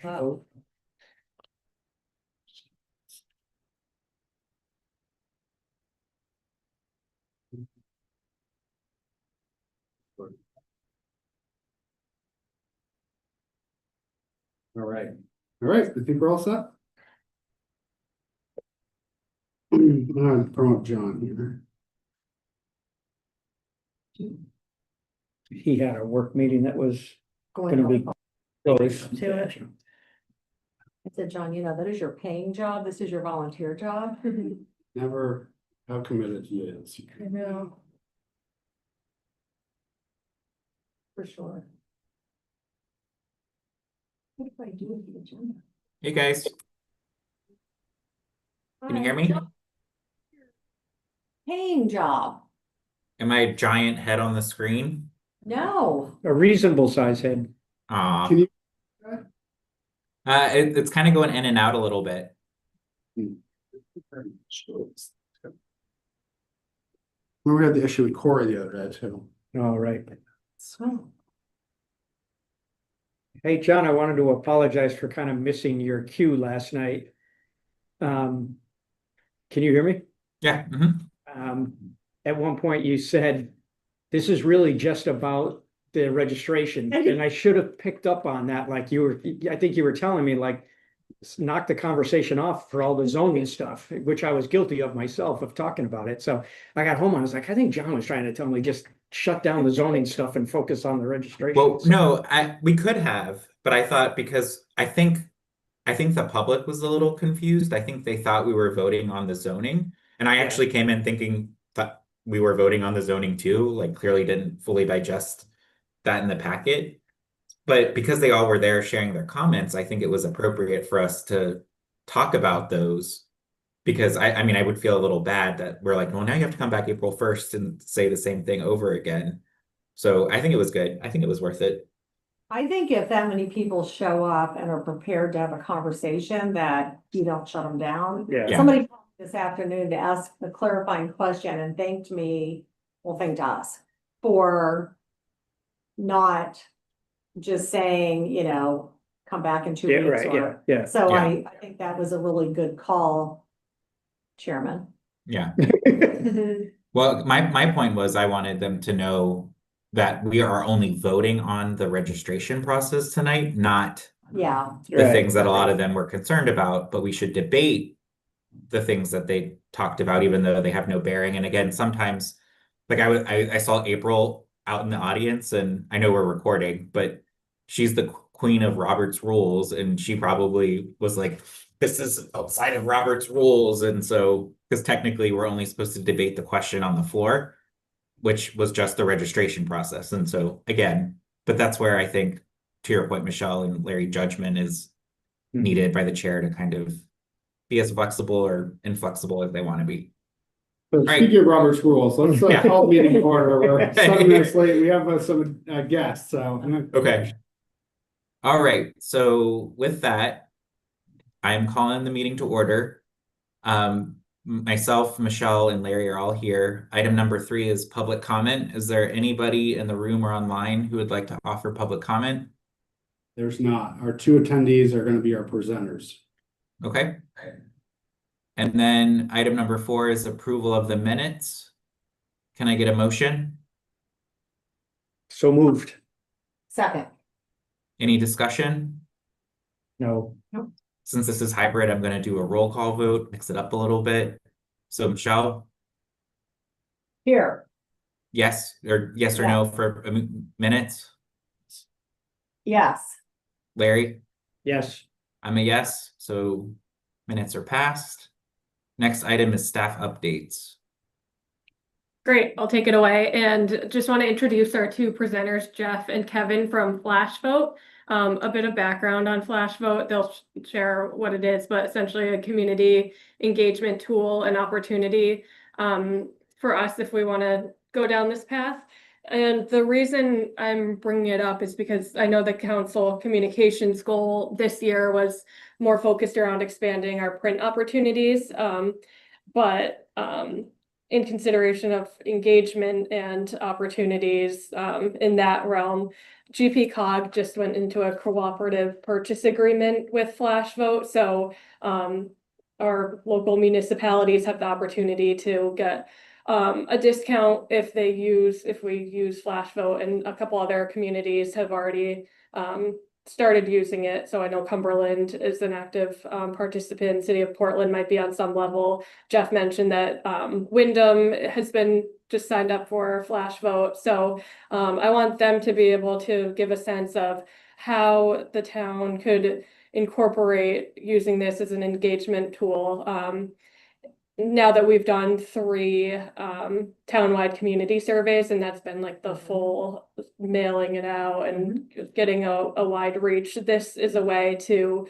Oh. All right, I think we're all set. I'm gonna promote John here. He had a work meeting that was Going gonna be on close. to it. I said, John, you know, that is your paying job. This is your volunteer job. Never how committed he is. I know. For sure. What do I do with the agenda? Hey guys, can you hear me? Paying job. Am I a giant head on the screen? No. A reasonable size head. Can you? It's kind of going in and out a little bit. We had the issue with Corey the other day too. All right. So, Hey, John, I wanted to apologize for kind of missing your cue last night. Can you hear me? Yeah. At one point you said, this is really just about the registration, and I should have picked up on that, like I think you were telling me, like, knock the conversation off for all the zoning stuff, which I was guilty of myself of talking about it. So I got home, I was like, I think John was trying to tell me just shut down the zoning stuff and focus on the registration. Well, no, we could have, but I thought because I think the public was a little confused. I think they thought we were voting on the zoning, and I actually came in thinking that we were voting on the zoning too. Like, clearly didn't fully digest that in the packet. But because they all were there sharing their comments, I think it was appropriate for us to talk about those. Because I mean, I would feel a little bad that we're like, well, now you have to come back April 1st and say the same thing over again. So I think it was good. I think it was worth it. I think if that many people show up and are prepared to have a conversation, that you don't shut them down. Yeah. Somebody called me this afternoon to ask a clarifying question and thanked us for not just saying, you know, come back in 2 Yeah, weeks. right, yeah, Or yeah. So Yeah. I think that was a really good call, Chairman. Yeah. Well, my point was I wanted them to know that we are only voting on the registration process tonight, not Yeah, the Right. things that a lot of them were concerned about, but we should debate the things that they talked about, even though they have no bearing. And again, sometimes, like I saw April out in the audience, and I know we're recording, but she's the queen of Robert's rules, and she probably was like, this is outside of Robert's rules. And so, because technically we're only supposed to debate the question on the floor, which was just the registration process. And so again, but that's where I think, to your point, Michelle, and Larry, judgment is needed by the chair to kind of be as flexible or inflexible as they want to be. So Right. speaking of Robert's rules, let's Yeah. call the meeting to order. We're 7 minutes late. We have some guests, so. Okay. All right. So with that, I'm calling the meeting to order. Myself, Michelle, and Larry are all here. Item number 3 is public comment. Is there anybody in the room or online who would like to offer public comment? There's not. Our 2 attendees are going to be our presenters. Okay. And then item number 4 is approval of the minutes. Can I get a motion? So moved. second. Any discussion? No. Since this is hybrid, I'm going to do a roll call vote, mix it up a little bit. So Michelle, Here, yes or no for minutes? yes. Larry, Yes. I'm a yes. So minutes are passed. Next item is staff updates. Great, I'll take it away and just want to introduce our 2 presenters, Jeff and Kevin from FlashVote. A bit of background on FlashVote, they'll share what it is, but essentially a community engagement tool and opportunity for us if we want to go down this path. And the reason I'm bringing it up is because I know the council communications goal this year was more focused around expanding our print opportunities. But in consideration of engagement and opportunities in that realm, GP Cog just went into a cooperative purchase agreement with FlashVote. So our local municipalities have the opportunity to get a discount if we use FlashVote, and a couple other communities have already started using it. So I know Cumberland is an active participant. City of Portland might be on some level. Jeff mentioned that Wyndham has been just signed up for FlashVote. So I want them to be able to give a sense of how the town could incorporate using this as an engagement tool. Now that we've done 3 townwide community surveys, and that's been like the full mailing it out and getting a wide reach, this is a way to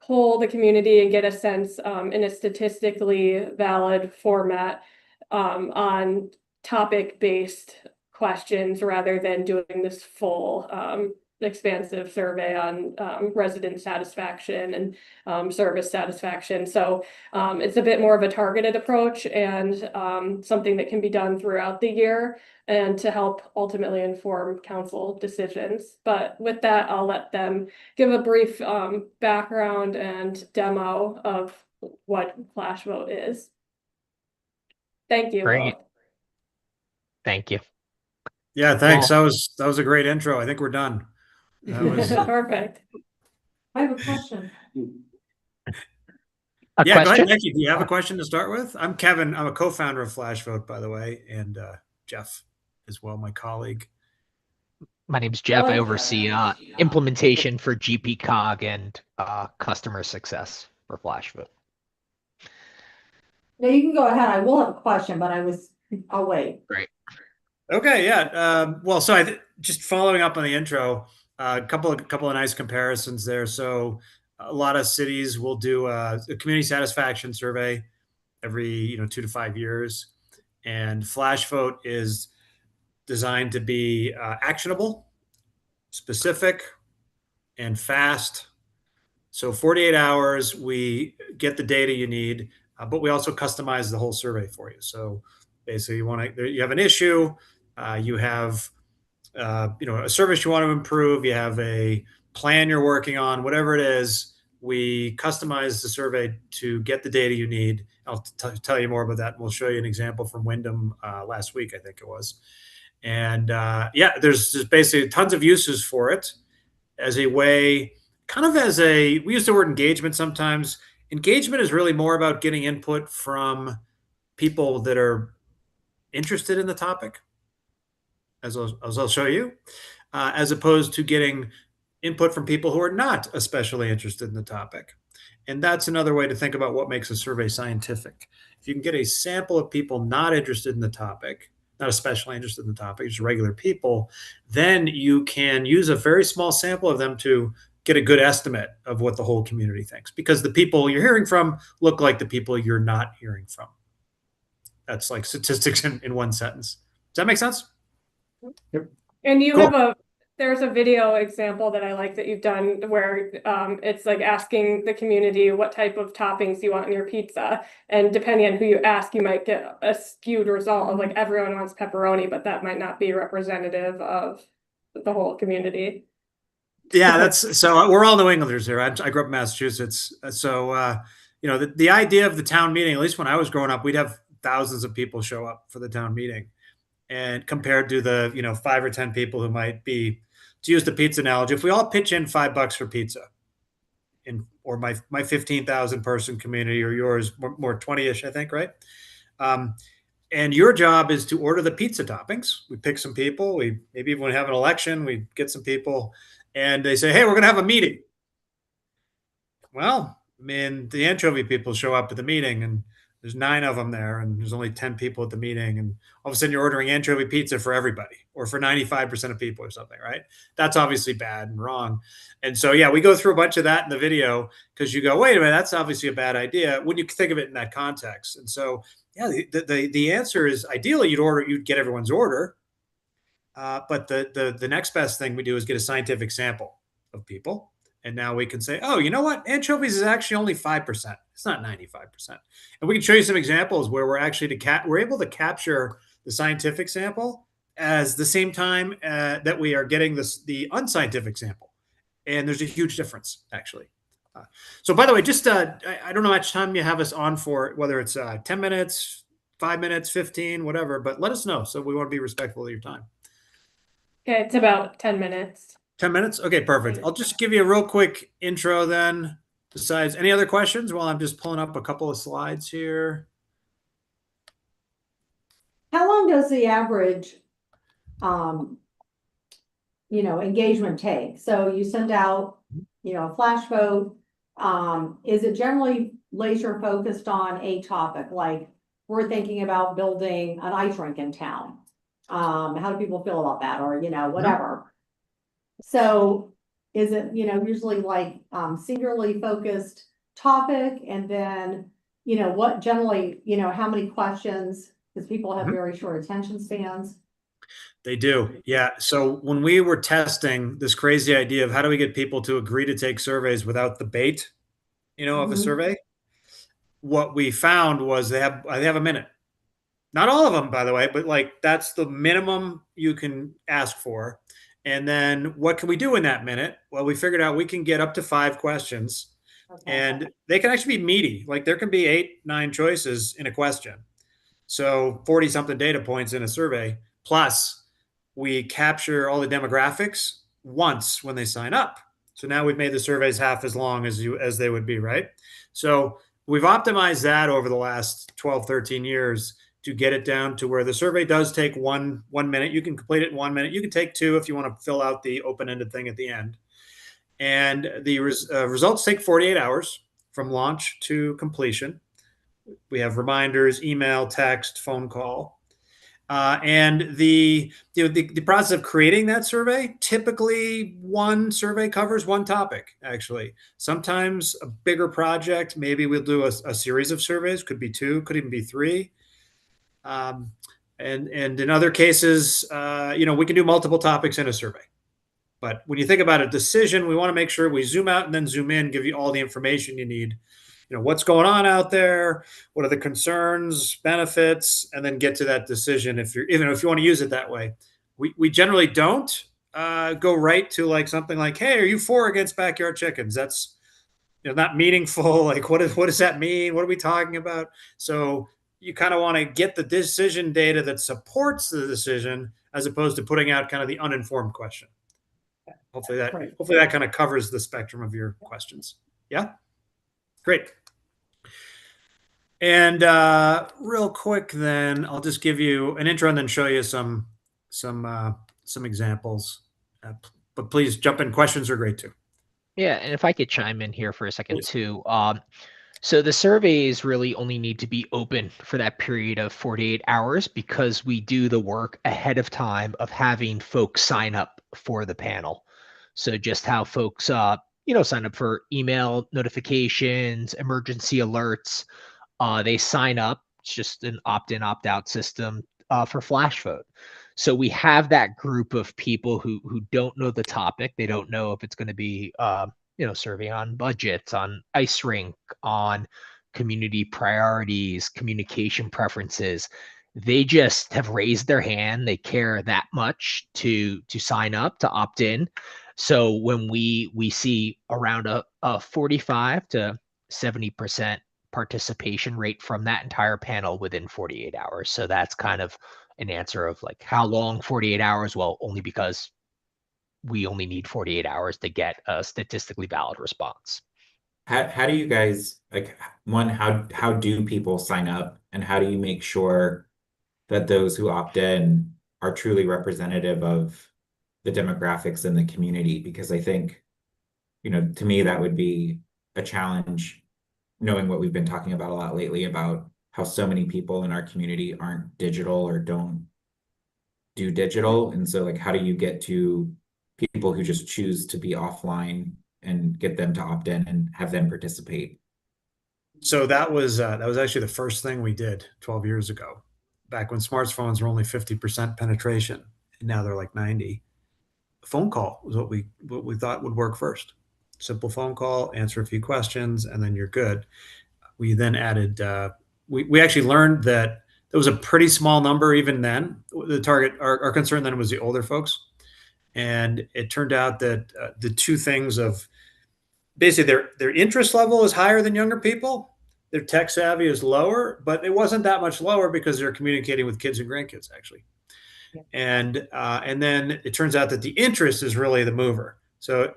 poll the community and get a sense in a statistically valid format on topic-based questions rather than doing this full expansive survey on resident satisfaction and service satisfaction. So it's a bit more of a targeted approach and something that can be done throughout the year and to help ultimately inform council decisions. But with that, I'll let them give a brief background and demo of what FlashVote is. Thank you. Great. Thank you. Yeah, thanks. Well- That was a great intro. I think we're done. That was Perfect. I have a question. A yeah, go question? ahead, Becky. Do you have a question to start with? I'm Kevin. I'm a co-founder of FlashVote, by the way, and Jeff as well, my colleague. My name's Jeff. I Well- oversee implementation for GP Cog and customer success for FlashVote. No, you can go ahead. I will have a question, but I'll wait. Okay, yeah. Well, so just following up on the intro, a couple of nice comparisons there. So a lot of cities will do a community satisfaction survey every 2 to 5 years, and FlashVote is designed to be actionable, specific, and fast. So 48 hours, we get the data you need, but we also customize the whole survey for you. So basically, you have an issue, you have a service you want to improve, you have a plan you're working on, whatever it is, we customize the survey to get the data you need. I'll tell you more about that. We'll show you an example from Wyndham last week, I think it was. And there's basically tons of uses for it as a way, we use the word engagement sometimes. Engagement is really more about getting input from people that are interested in the topic, as I'll show you, as opposed to getting input from people who are not especially interested in the topic. And that's another way to think about what makes a survey scientific. If you can get a sample of people not interested in the topic, not especially interested in the topic, just regular people, then you can use a very small sample of them to get a good estimate of what the whole community thinks, because the people you're hearing from look like the people you're not hearing from. That's like statistics in one sentence. Does that make sense? And you Cool. have there's a video example that I like that you've done where it's like asking the community what type of toppings you want in your pizza. And depending on who you ask, you might get a skewed result of like everyone wants pepperoni, but that might not be representative of the whole community. Yeah, so we're all New Englanders here. I grew up in Massachusetts. So, the idea of the town meeting, at least when I was growing up, we'd have thousands of people show up for the town meeting. And compared to the 5 or 10 people who might be, to use the pizza analogy, if we all pitch in $5 for pizza, or my 15,000 person community, or yours more 20-ish, I think, right? And your job is to order the pizza toppings. We pick some people. We maybe even have an election. We get some people, and they say, "Hey, we're going to have a meeting." Well, I mean, the anchovy people show up at the meeting, and there's 9 of them there, and there's only 10 people at the meeting, and all of a sudden you're ordering anchovy pizza for everybody, or for 95% of people or something, right? That's obviously bad and wrong. And so, yeah, we go through a bunch of that in the video, because you go, wait a minute, that's obviously a bad idea when you think of it in that context. And so, yeah, the answer is ideally you'd get everyone's order. But the next best thing we do is get a scientific sample of people. And now we can say, oh, you know what? Anchovies is actually only 5%. It's not 95%. And we can show you some examples where we're actually we're able to capture the scientific sample as the same time that we are getting the unscientific sample. And there's a huge difference, actually. So by the way, just I don't know how much time you have us on for, whether it's 10 minutes, 5 minutes, 15, whatever, but let us know. So we want to be respectful of your time. Okay, it's about 10 minutes. 10 minutes? Okay, perfect. I'll just give you a real quick intro then. Besides, any other questions while I'm just pulling up a couple of slides here? How long does the average, engagement take? So you send out, a flash vote. Is it generally laser focused on a topic? Like, we're thinking about building an ice rink in town. How do people feel about that? Or, whatever. So is it, usually like, singularly focused topic? And then, what generally, how many questions? Because people have very short attention spans. They do. Yeah. So when we were testing this crazy idea of how do we get people to agree to take surveys without the bait, of a survey, what we found was they have a minute. Not all of them, by the way, but like that's the minimum you can ask for. And then what can we do in that minute? Well, we figured out we can get up to 5 questions, and they can actually be meaty. Like there can be 8, 9 choices in a question. So 40 something data points in a survey, plus we capture all the demographics once when they sign up. So now we've made the surveys half as long as they would be, right? So we've optimized that over the last 12, 13 years to get it down to where the survey does take one minute. You can complete it in 1 minute. You can take 2 if you want to fill out the open-ended thing at the end. And the results take 48 hours from launch to completion. We have reminders, email, text, phone call. And the process of creating that survey, typically one survey covers one topic, actually. Sometimes a bigger project, maybe we'll do a series of surveys, could be 2, could even be 3. And in other cases, we can do multiple topics in a survey. But when you think about a decision, we want to make sure we zoom out and then zoom in, give you all the information you need. What's going on out there, what are the concerns, benefits, and then get to that decision if you want to use it that way. We generally don't go right to like something like, hey, are you for or against backyard chickens? That's not meaningful. Like what does that mean? What are we talking about? So you kind of want to get the decision data that supports the decision as opposed to putting out kind of the uninformed question. Hopefully that kind of covers the spectrum of your questions. Yeah, great. And real quick, then I'll just give you an intro and then show you some examples. But please jump in. Questions are great too. Yeah, and if I could chime in here for a second too. So the surveys really only need to be open for that period of 48 hours because we do the work ahead of time of having folks sign up for the panel. So just how folks, sign up for email notifications, emergency alerts. They sign up. It's just an opt-in, opt-out system for FlashVote. So we have that group of people who don't know the topic. They don't know if it's going to be, survey on budgets, on ice rink, on community priorities, communication preferences. They just have raised their hand. They care that much to sign up, to opt in. So when we see around a 45 to 70% participation rate from that entire panel within 48 hours. So that's kind of an answer of like how long 48 hours? Well, only because we only need 48 hours to get a statistically valid response. How do you guys how do people sign up, and how do you make sure that those who opt in are truly representative of the demographics in the community? Because I think, to me, that would be a challenge, knowing what we've been talking about a lot lately about how so many people in our community aren't digital or don't do digital. And so how do you get to people who just choose to be offline and get them to opt in and have them participate? So that was actually the first thing we did 12 years ago, back when smartphones were only 50% penetration, and now they're like 90. A phone call was what we thought would work first. simple phone call, answer a few questions, and then you're good. We then added, we actually learned that there was a pretty small number even then. The target, our concern then was the older folks. And it turned out that the two things of basically their interest level is higher than younger people. Their tech savvy is lower, but it wasn't that much lower because they're communicating with kids and grandkids actually. Yeah. And then it turns out that the interest is really the mover. So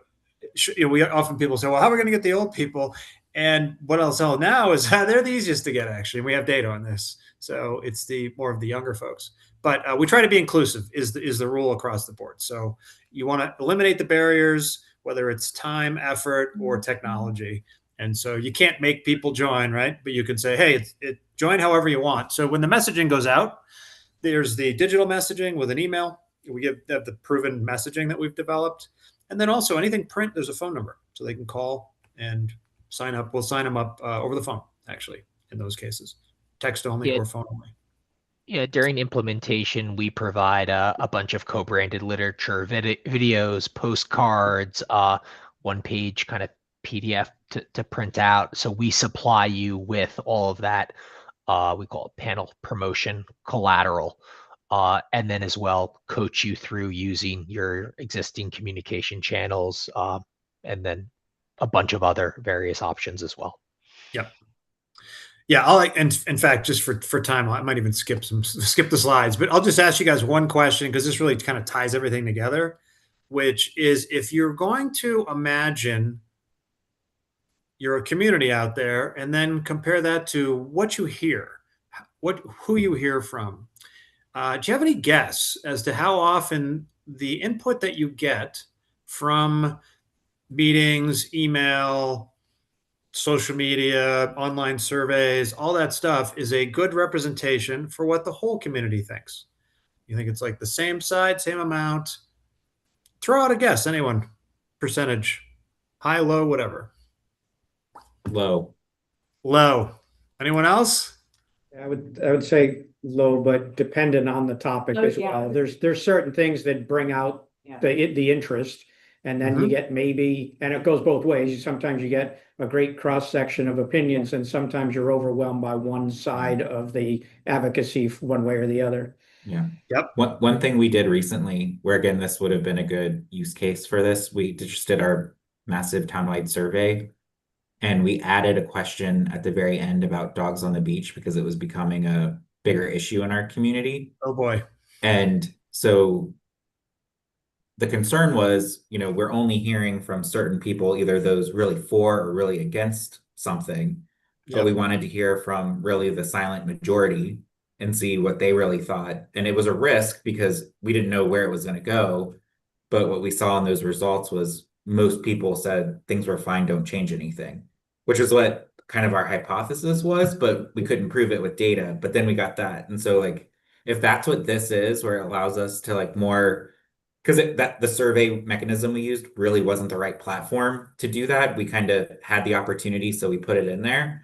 we often people say, well, how are we going to get the old people? And what I'll tell now is they're the easiest to get actually. And we have data on this. So it's the more of the younger folks. But we try to be inclusive is the rule across the board. So you want to eliminate the barriers, whether it's time, effort, or technology. And so you can't make people join, right? But you can say, hey, join however you want. So when the messaging goes out, there's the digital have with an email. We have the proven messaging that we've developed. And then also anything print, there's a phone number. So they can call and sign up. We'll sign them up over the phone, actually, in those cases. Text only or phone only. Yeah, during implementation, we provide a bunch of co-branded literature, videos, postcards, one-page kind of PDF to print out. So we supply you with all of that. We call it panel promotion collateral, and then as well coach you through using your existing communication channels, and then a bunch of other various options as well. Yep. Yeah, in fact, just for time, I might even skip the slides, but I'll just ask you guys one question because this really kind of ties everything together, which is if you're going to imagine you're a community out there and then compare that to what you hear, who you hear from. Do you have any guess as to how often the input that you get from meetings, email, social media, online surveys, all that stuff is a good representation for what the whole community thinks? You think it's like the same side, same amount? Throw out a guess, anyone. Percentage, high, low, whatever. Low. Low. Anyone else? I would say low, but dependent on the topic Oh, as yeah. well. There's certain things that bring out Yeah. the interest. And then you get maybe, and it goes both ways. Sometimes you get a great cross section of opinions, and sometimes you're overwhelmed by one side of the advocacy one way or the other. Yeah. Yep. One thing we did recently, where again, this would have been a good use case for this, we just did our massive townwide survey, and we added a question at the very end about dogs on the beach because it was becoming a bigger issue in our community. Oh boy. And so the concern was, we're only hearing from certain people, either those really for or really against something. But we wanted to hear from really the silent majority and see what they really thought. And it was a risk because we didn't know where it was going to go. But what we saw in those results was most people said things were fine, don't change anything, which is what kind of our hypothesis was, but we couldn't prove it with data. But then we got that. And so if that's what this is, where it allows us to more, because the survey mechanism we used really wasn't the right platform to do that. We kind of had the opportunity, so we put it in there.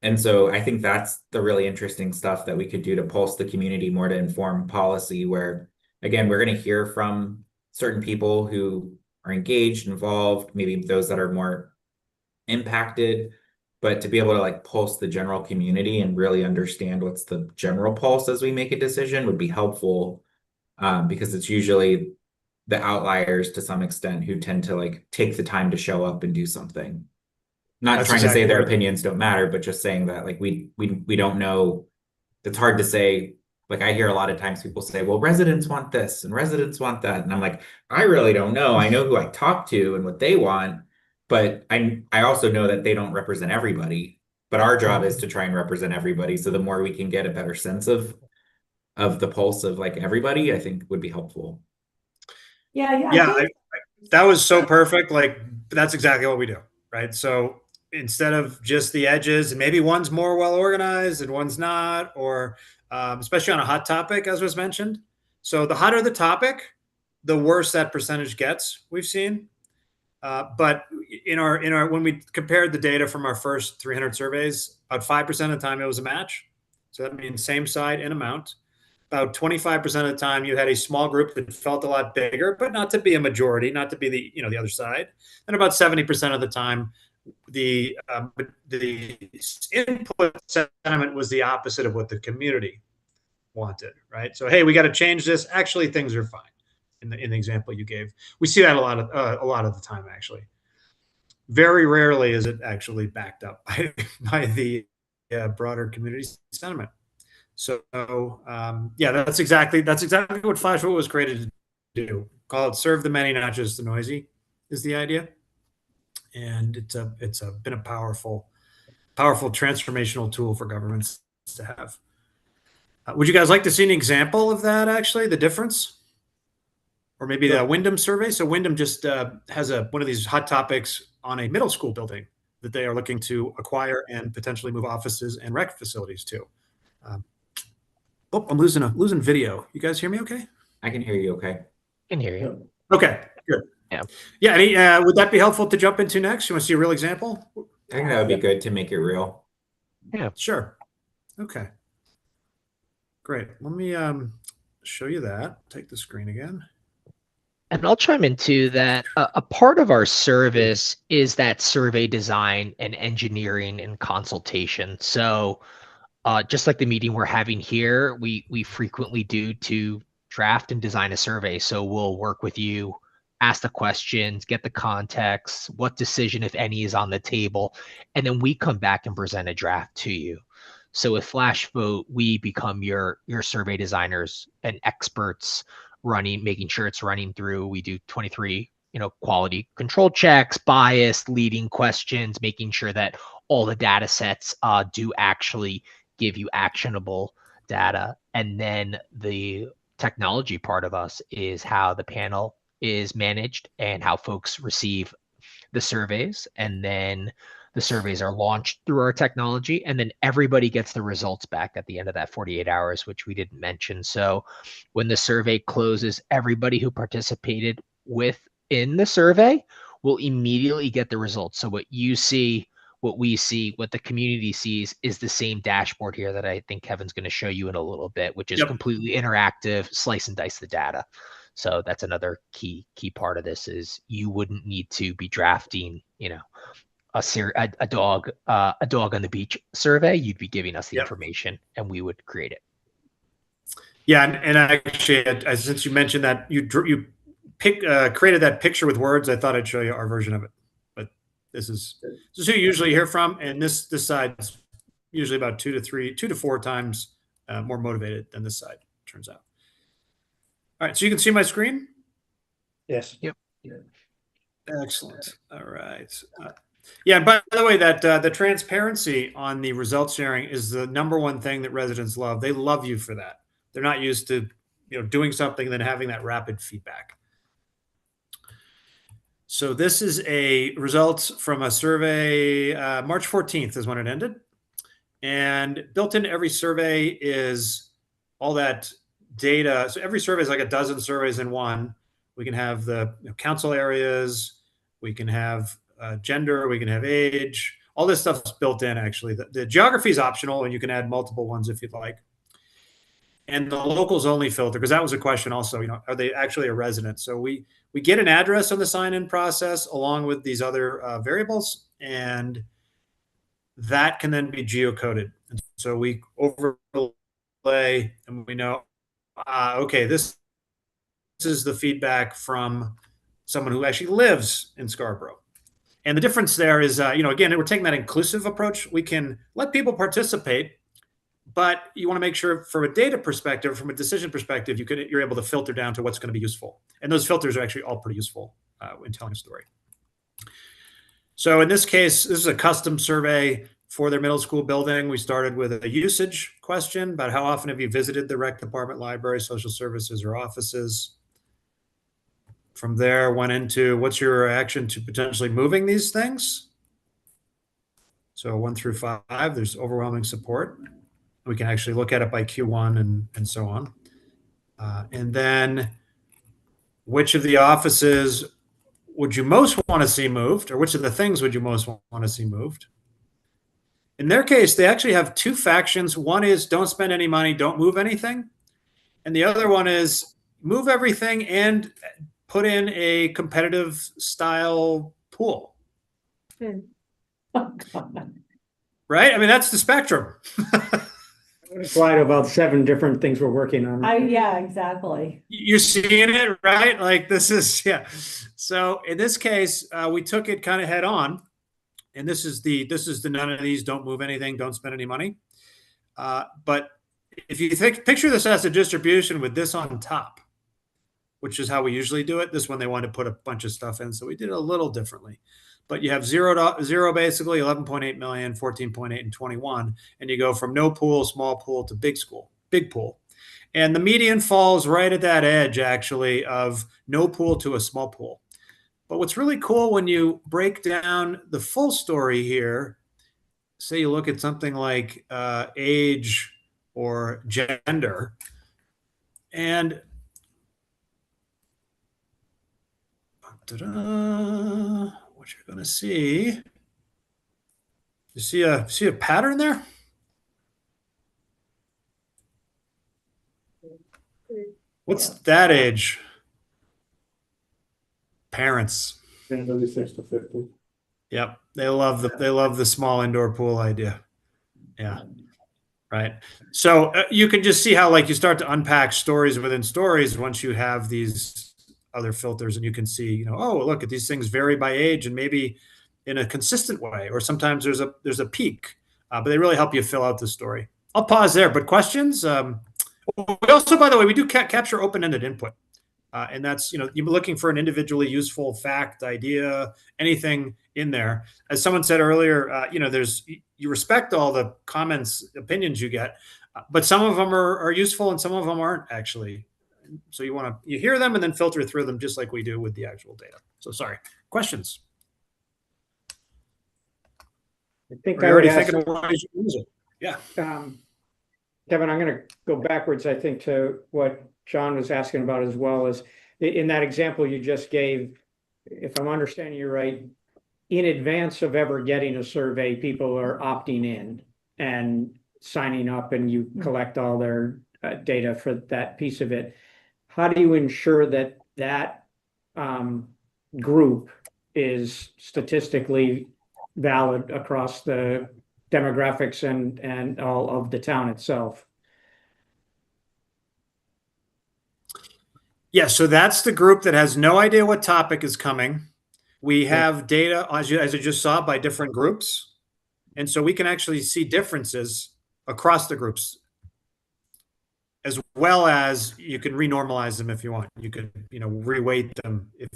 And so I think that's the really interesting stuff that we could do to pulse the community more to inform policy, where, again, we're going to hear from certain people who are engaged, involved, maybe those that are more impacted, but to be able to pulse the general community and really understand what's the general pulse as we make a decision would be helpful, because it's usually the outliers to some extent who tend to take the time to show up and do something. Not That's trying to say exactly their right. opinions don't matter, but just saying that we don't know. It's hard to say. I hear a lot of times people say, well, residents want this and residents want that. And I'm like, I really don't know. I know who I talk to and what they want, but I also know that they don't represent everybody. But our job is to try and represent everybody. So the more we can get a better sense of the pulse of everybody, I think would be helpful. Yeah, that was so perfect. That's exactly what we do, right? So instead of just the edges, and maybe one's more well organized and one's not, or especially on a hot topic, as was mentioned. So the hotter the topic, the worse that percentage gets. We've seen, but in our when we compared the data from our first 300 surveys, about 5% of the time it was a match. So that means same side and amount. about 25% of the time you had a small group that felt a lot bigger, but not to be a majority, not to be the other side. And about 70% of the time, the input sentiment was the opposite of what the community wanted, right? So, hey, we got to change this. Actually, things are fine. In the example you gave, we see that a lot of the time. Actually, very rarely is it actually backed up by the broader community sentiment. So, yeah, that's exactly what Flash Vote was created to do. Call it serve the many, not just the noisy, is the idea. And it's been a powerful transformational tool for governments to have. Would you guys like to see an example of that? Actually, the difference, or maybe the Wyndham survey. So Wyndham just has one of these hot topics on a middle school building that they are looking to acquire and potentially move offices and rec facilities to. I'm losing video. You guys hear me okay? I can hear you okay. I can hear you. Okay, good. Yeah. Yeah. Any, would that be helpful to jump into next? You want to see a real example? I think that would be good to make it real. Yeah. Sure. Okay. Great. Let me show you that. Take the screen again. And I'll chime into that. A part of our service is that survey design and engineering and consultation. So just like the meeting we're having here, we frequently do to draft and design a survey. So we'll work with you, ask the questions, get the context, what decision, if any, is on the table, and then we come back and present a draft to you. So with Flash Vote, we become your survey designers and experts making sure it's running through. We do 23, quality control checks, bias, leading questions, making sure that all the data sets do actually give you actionable data. And then the technology part of us is how the panel is managed and how folks receive the surveys. And then the surveys are launched through our technology, and then everybody gets the results back at the end of that 48 hours, which we didn't mention. So when the survey closes, everybody who participated within the survey will immediately get the results. So what you see, what we see, what the community sees is the same dashboard here that I think Kevin's going to show you in a little bit, which is completely interactive, slice and dice the data. So that's another key part of this is you wouldn't need to be drafting, a dog on the beach survey. You'd be giving us the information and we would create it. Yeah, and actually, since you mentioned that you created that picture with words, I thought I'd show you our version of it. But this is who you usually hear from, and this side's usually about 2 to 4 times more motivated than this side, turns out. All right, so you can see my screen? Yes. Yep. Excellent. All right. Yeah, and by the way, that the transparency on the results sharing is the number one thing that residents love. They love you for that. They're not used to doing something and then having that rapid feedback. So this is a results from a survey. March 14th is when it ended. And built into every survey is all that data. So every survey is like a dozen surveys in one. We can have the council areas. We can have gender. We can have age. All this stuff is built in, actually. The geography is optional, and you can add multiple ones if you'd like. And the locals only filter, because that was a question also, are they actually a resident? So we get an address on the sign-in process along with these other variables, and that can then be geocoded. And so we overlay and we know, okay, this is the feedback from someone who actually lives in Scarborough. And the difference there is, again, we're taking that inclusive approach. We can let people participate, but you want to make sure from a data perspective, from a decision perspective, you're able to filter down to what's going to be useful. And those filters are actually all pretty useful in telling a story. So in this case, this is a custom survey for their middle school building. We started with a usage question about how often have you visited the rec department, library, social services, or offices. From there, went into what's your reaction to potentially moving these things. So 1 through 5, there's overwhelming support. We can actually look at it by Q1 and so on. And then which of the offices would you most want to see moved, or which of the things would you most want to see moved? In their case, they actually have 2 factions. One is don't spend any money, don't move anything. And the other one is move everything and put in a competitive style pool, right? I mean, that's the spectrum. Slide about 7 different things we're working on. Yeah, exactly. You're seeing it, right? Like this is, yeah. So in this case, we took it kind of head on. And this is the none of these, don't move anything, don't spend any money. But if you picture this as a distribution with this on top, which is how we usually do it. This one, they wanted to put a bunch of stuff in. So we did it a little differently. But you have zero basically, 11.8 million, 14.8 and 21. And you go from no pool, small pool to big pool. And the median falls right at that edge, actually, of no pool to a small pool. But what's really cool when you break down the full story here, say you look at something like age or gender, and what you're going to see, you see a pattern there? What's that age? Parents. 36 to 50. Yep, they love the small indoor pool idea. Yeah, right. So you can just see how like you start to unpack stories within stories once you have these other filters, and you can see, you know, oh, look at these things vary by age and maybe in a consistent way, or sometimes there's a peak, but they really help you fill out the story. I'll pause there. But questions? We also, by the way, we do capture open-ended input. And that's, you know, you're looking for an individually useful fact, idea, anything in there. As someone said earlier, you know, you respect all the comments, opinions you get, but some of them are useful and some of them aren't actually. So you hear them and then filter through them just like we do with the actual data. So sorry, questions? I think Are I you would already ask, thinking of ways you use it? Yeah. Kevin, I'm going to go backwards, I think, to what John was asking about as well. As in that example you just gave, if I'm understanding you right, in advance of ever getting a survey, people are opting in and signing up, and you collect all their data for that piece of it. How do you ensure that that group is statistically valid across the demographics and all of the town itself? Yeah, so that's the group that has no idea what topic is coming. We have data, as you just saw, by different groups. And so we can actually see differences across the groups, as well as you can renormalize them if you want. You could, you know, reweight them if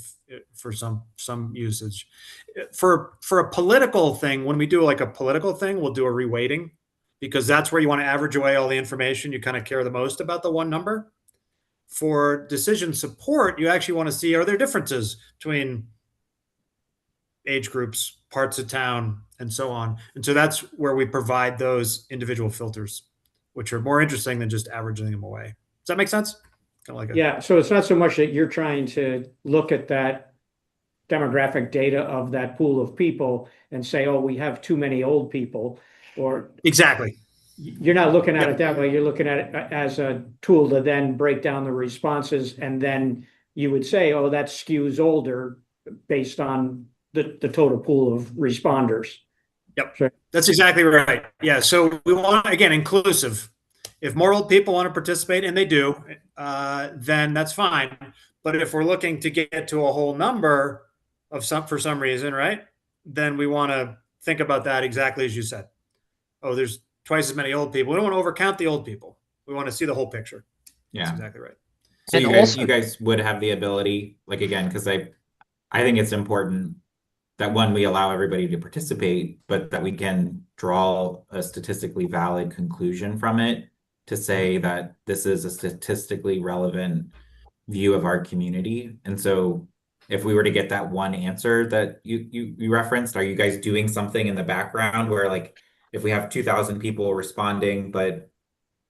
for some usage. For a political thing, when we do like a political thing, we'll do a reweighting, because that's where you want to average away all the information. You kind of care the most about the one number. For decision support, you actually want to see, are there differences between age groups, parts of town, and so on. And so that's where we provide those individual filters, which are more interesting than just averaging them away. Does that make sense? Kind of like Yeah, so it's not so much that you're trying to look at that demographic data of that pool of people and say, oh, we have too many old people, or exactly. You're not looking at it that way. You're looking at it as a tool to then break down the responses, and then you would say, oh, that skews older based on the total pool of responders. Yep, sure. That's exactly right. Yeah, so we want, again, inclusive. If more old people want to participate, and they do, then that's fine. But if we're looking to get to a whole number of for some reason, right, then we want to think about that exactly as you said. Oh, there's twice as many old people. We don't want to overcount the old people. We want to see the whole picture. Yeah, that's exactly right. So you guys would have the ability, like, again, because I think it's important that, one, we allow everybody to participate, but that we can draw a statistically valid conclusion from it to say that this is a statistically relevant view of our community. And so if we were to get that one answer that you referenced, are you guys doing something in the background where, like, if we have 2,000 people responding, but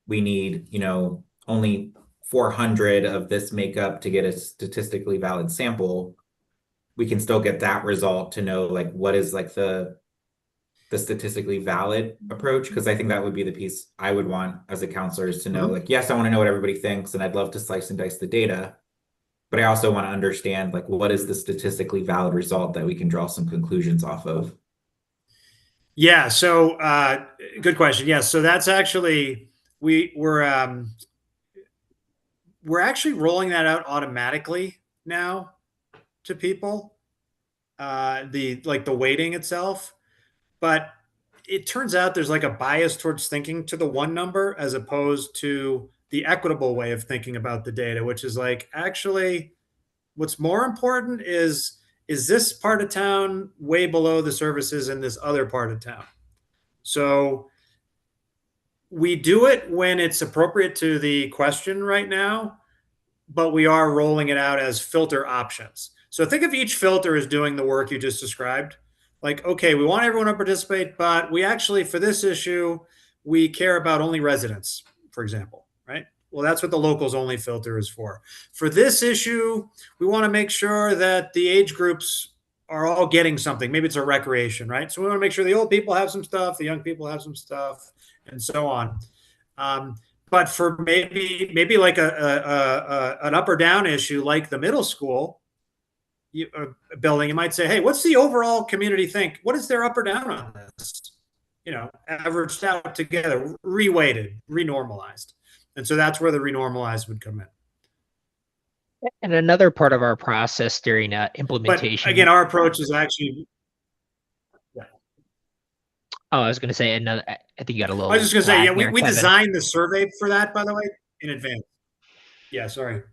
we need, you know, only 400 of this makeup to get a statistically valid sample, we can still get that result to know, like, what is like the the statistically valid approach, because I think that would be the piece I would want as a counselor, is to know, like, yes, I want to know what everybody thinks, and I'd love to slice and dice the data, but I also want to understand, like, what is the statistically valid result that we can draw some conclusions off of. Yeah. So, good question. Yeah. So that's actually we're actually rolling that out automatically now to people. The weighting itself, but it turns out there's like a bias towards thinking to the one number as opposed to the equitable way of thinking about the data, which is like, actually, what's more important is this part of town way below the services in this other part of town? So we do it when it's appropriate to the question right now, but we are rolling it out as filter options. So think of each filter as doing the work you just described. Like, okay, we want everyone to participate, but we actually, for this issue, we care about only residents, for example, right? Well, that's what the locals only filter is for. For this issue, we want to make sure that the age groups are all getting something. Maybe it's a recreation, right? So we want to make sure the old people have some stuff, the young people have some stuff, and so on. But for maybe like an up or down issue, like the middle school building, you might say, hey, what's the overall community think? What is their up or down on this? Averaged out together, reweighted, renormalized. And so that's where the renormalized would come in. And another part of our process during implementation. But again, our approach is actually. Oh, I was going to say another. I think you got a little. I was just going to say, yeah, we Kevin. designed the survey for that, by the way, in advance. Yeah, sorry.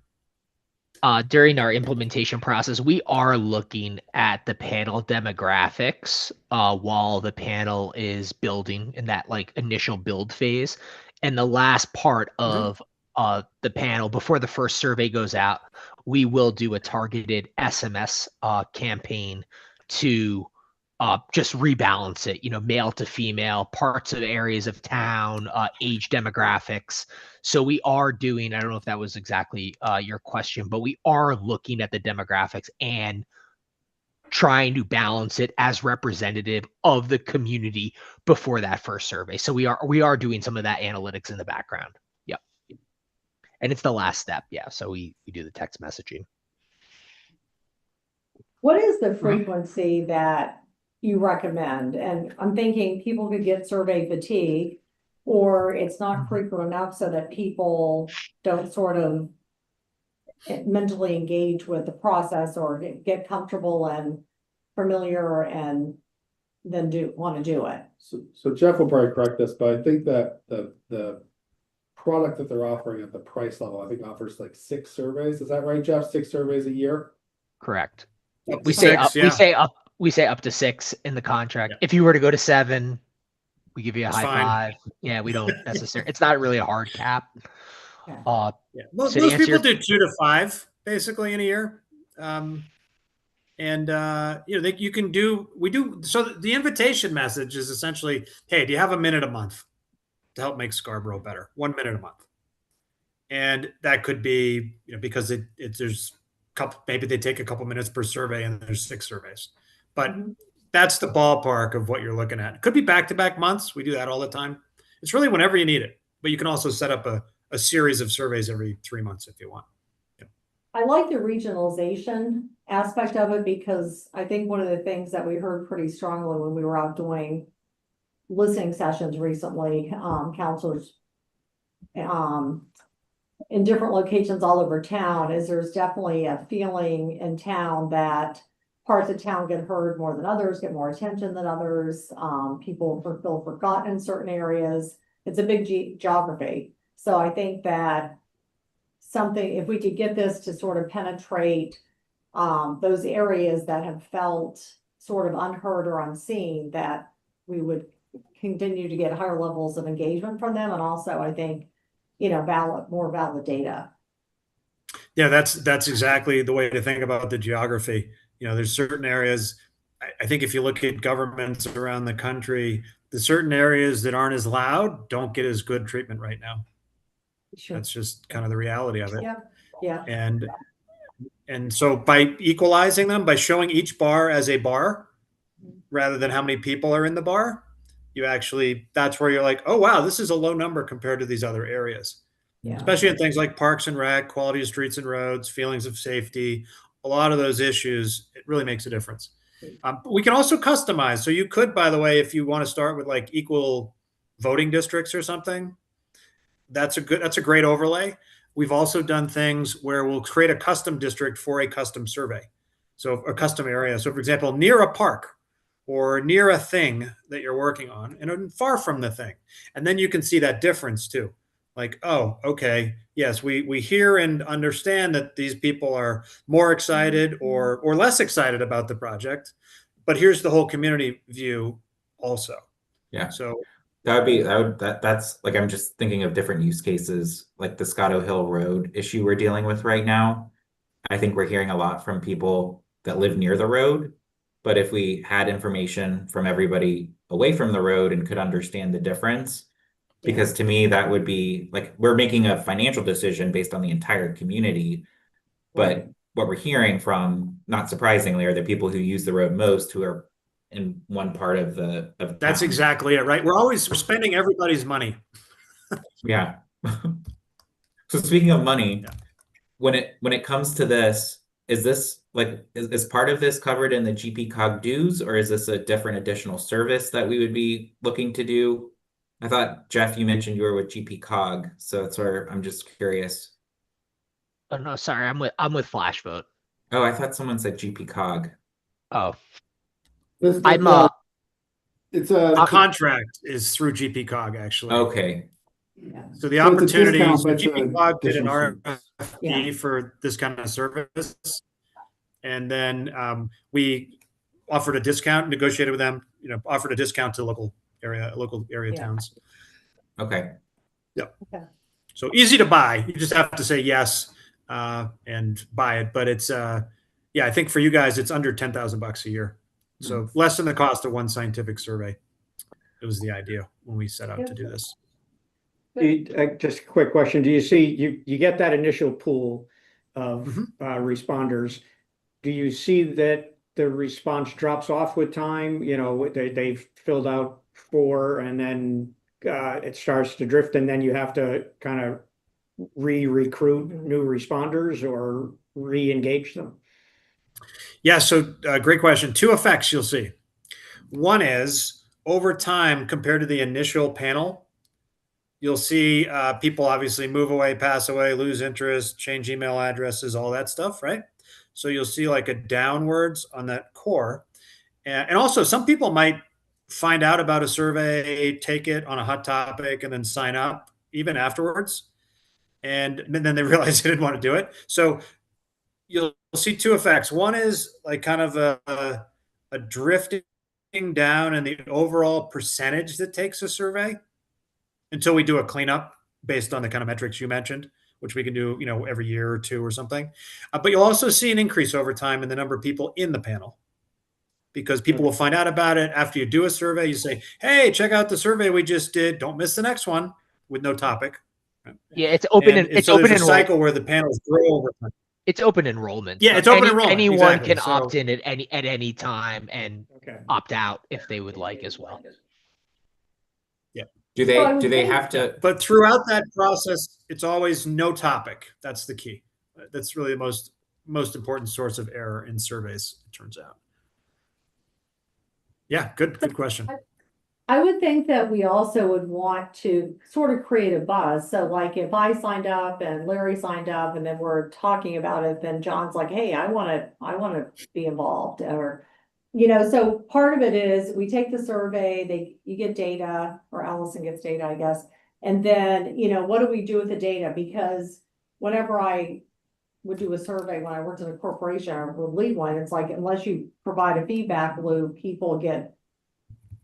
During our implementation process, we are looking at the panel demographics while the panel is building in that like initial build phase. And the last part of the panel, before the first survey goes out, we will do a targeted SMS campaign to just rebalance it, male to female, parts of areas of town, age demographics. So we are doing, I don't know if that was exactly your question, but we are looking at the demographics and trying to balance it as representative of the community before that first survey. So we are doing some of that analytics in the background. Yep. And it's the last step. Yeah. So we do the text messaging. What is the frequency that you recommend? And I'm thinking people could get survey fatigue, or it's not frequent enough so that people don't sort of mentally engage with the process or get comfortable and familiar and then want to do it. So Jeff will probably correct this, but I think that the product that they're offering at the price level, I think offers like 6 surveys. Is that right, Jeff? 6 surveys a year? Correct. Up We to say 6, up, yeah. we say up to 6 in the contract. Yeah. If you were to go to 7, we give you a It's high fine. 5. Yeah, we don't necessarily. It's not really a hard cap. Yeah. Yeah. Most So to answer people your- do 2 to 5 basically in a year. You can do, so the invitation message is essentially, hey, do you have a minute a month to help make Scarborough better? 1 minute a month. And that could be, because there's maybe they take a couple minutes per survey and there's 6 surveys, but that's the ballpark of what you're looking at. It could be back-to-back months. We do that all the time. It's really whenever you need it, but you can also set up a series of surveys every 3 months if you want. I like the regionalization aspect of it, because I think one of the things that we heard pretty strongly when we were out doing listening sessions recently, counselors in different locations all over town, is there's definitely a feeling in town that parts of town get heard more than others, get more attention than others. People feel forgotten in certain areas. It's a big geography. So I think that if we could get this to sort of penetrate those areas that have felt sort of unheard or unseen, that we would continue to get higher levels of engagement from them. And also, I think, more valid data. Yeah, that's exactly the way to think about the geography. There's certain areas, I think if you look at governments around the country, the certain areas that aren't as loud don't get as good treatment right now. Sure. That's just kind of the reality of it. Yeah. And so by equalizing them, by showing each bar as a bar rather than how many people are in the bar, you actually, that's where you're like, oh, wow, this is a low number compared to these other areas. Yeah. Especially in things like parks and rec, quality of streets and roads, feelings of safety, a lot of those issues, it really makes a difference. But we can also customize. So you could, by the way, if you want to start with like equal voting districts or something, that's a great overlay. We've also done things where we'll create a custom district for a custom survey. So a custom area. So for example, near a park or near a thing that you're working on and far from the thing. And then you can see that difference too. Like, oh, okay, yes, we hear and understand that these people are more excited or less excited about the project, but here's the whole community view also. Yeah. So that's like, I'm just thinking of different use cases, like the Scotto Hill Road issue we're dealing with right now. I think we're hearing a lot from people that live near the road, but if we had information from everybody away from the road and could understand the difference, because to me, that would be like, we're making a financial decision based on the entire community. But what we're hearing from, not surprisingly, are the people who use the road most, who are in one part of that's town. exactly it, right? We're spending everybody's money. Yeah. So speaking of money, Yeah. when it comes to this, is this like, is part of this covered in the GP cog dues, or is this a different additional service that we would be looking to do? I thought, Jeff, you mentioned you were with GP cog, so that's where I'm just curious. Oh no, sorry, I'm with Flash Vote. Oh, I thought someone said GP cog. Oh, This, I'm it's The a, contract is through GP cog, actually. Okay. Yeah. So the So it's a opportunity, discount, so but it's GP a cog did an additional service. RFP Yeah. for this kind of service. And then we offered a discount, negotiated with them, offered a discount to local area Yeah. towns. Okay. So easy to buy. You just have to say yes and buy it. But it's I think for you guys, it's under $10,000 a year. So less than the cost of one scientific survey. It was the idea when we set out to do this. Just a quick question. Do you see, you get that initial pool of responders? Do you see that the response drops off with time? You know, they've filled out 4 and then it starts to drift, and then you have to kind of recruit new responders or re-engage them? Yeah, so great question. 2 effects you'll see. One is over time, compared to the initial panel, you'll see people obviously move away, pass away, lose interest, change email addresses, all that stuff, right? So you'll see like a downwards on that core. And also, some people might find out about a survey, take it on a hot topic, and then sign up even afterwards. And then they realize they didn't want to do it. So you'll see 2 effects. One is like kind of a drifting down in the overall percentage that takes a survey until we do a cleanup based on the kind of metrics you mentioned, which we can do, every year or 2 or something. But you'll also see an increase over time in the number of people in the panel, because people will find out about it after you do a survey. You say, hey, check out the survey we just did. Don't miss the next one, with no topic. yeah, it's open And it's so open there's a enrollment. cycle where the panels grow over time. It's open enrollment. Yeah, so it's open enrollment, Anyone exactly. can So- opt in at any time and Okay. opt out if they would like as well. Do So they have to? But throughout that process, it's always no topic. That's the key. That's really the most important source of error in surveys, it turns out. Yeah, good question. I would think that we also would want to sort of create a buzz. So like if I signed up and Larry signed up and then we're talking about it, then John's like, hey, I wanna be involved, or, so part of it is we take the survey, you get data, or Allison gets data, I guess. And then, what do we do with the data? Because whenever I would do a survey when I worked in a corporation, I would lead one, it's like, unless you provide a feedback loop,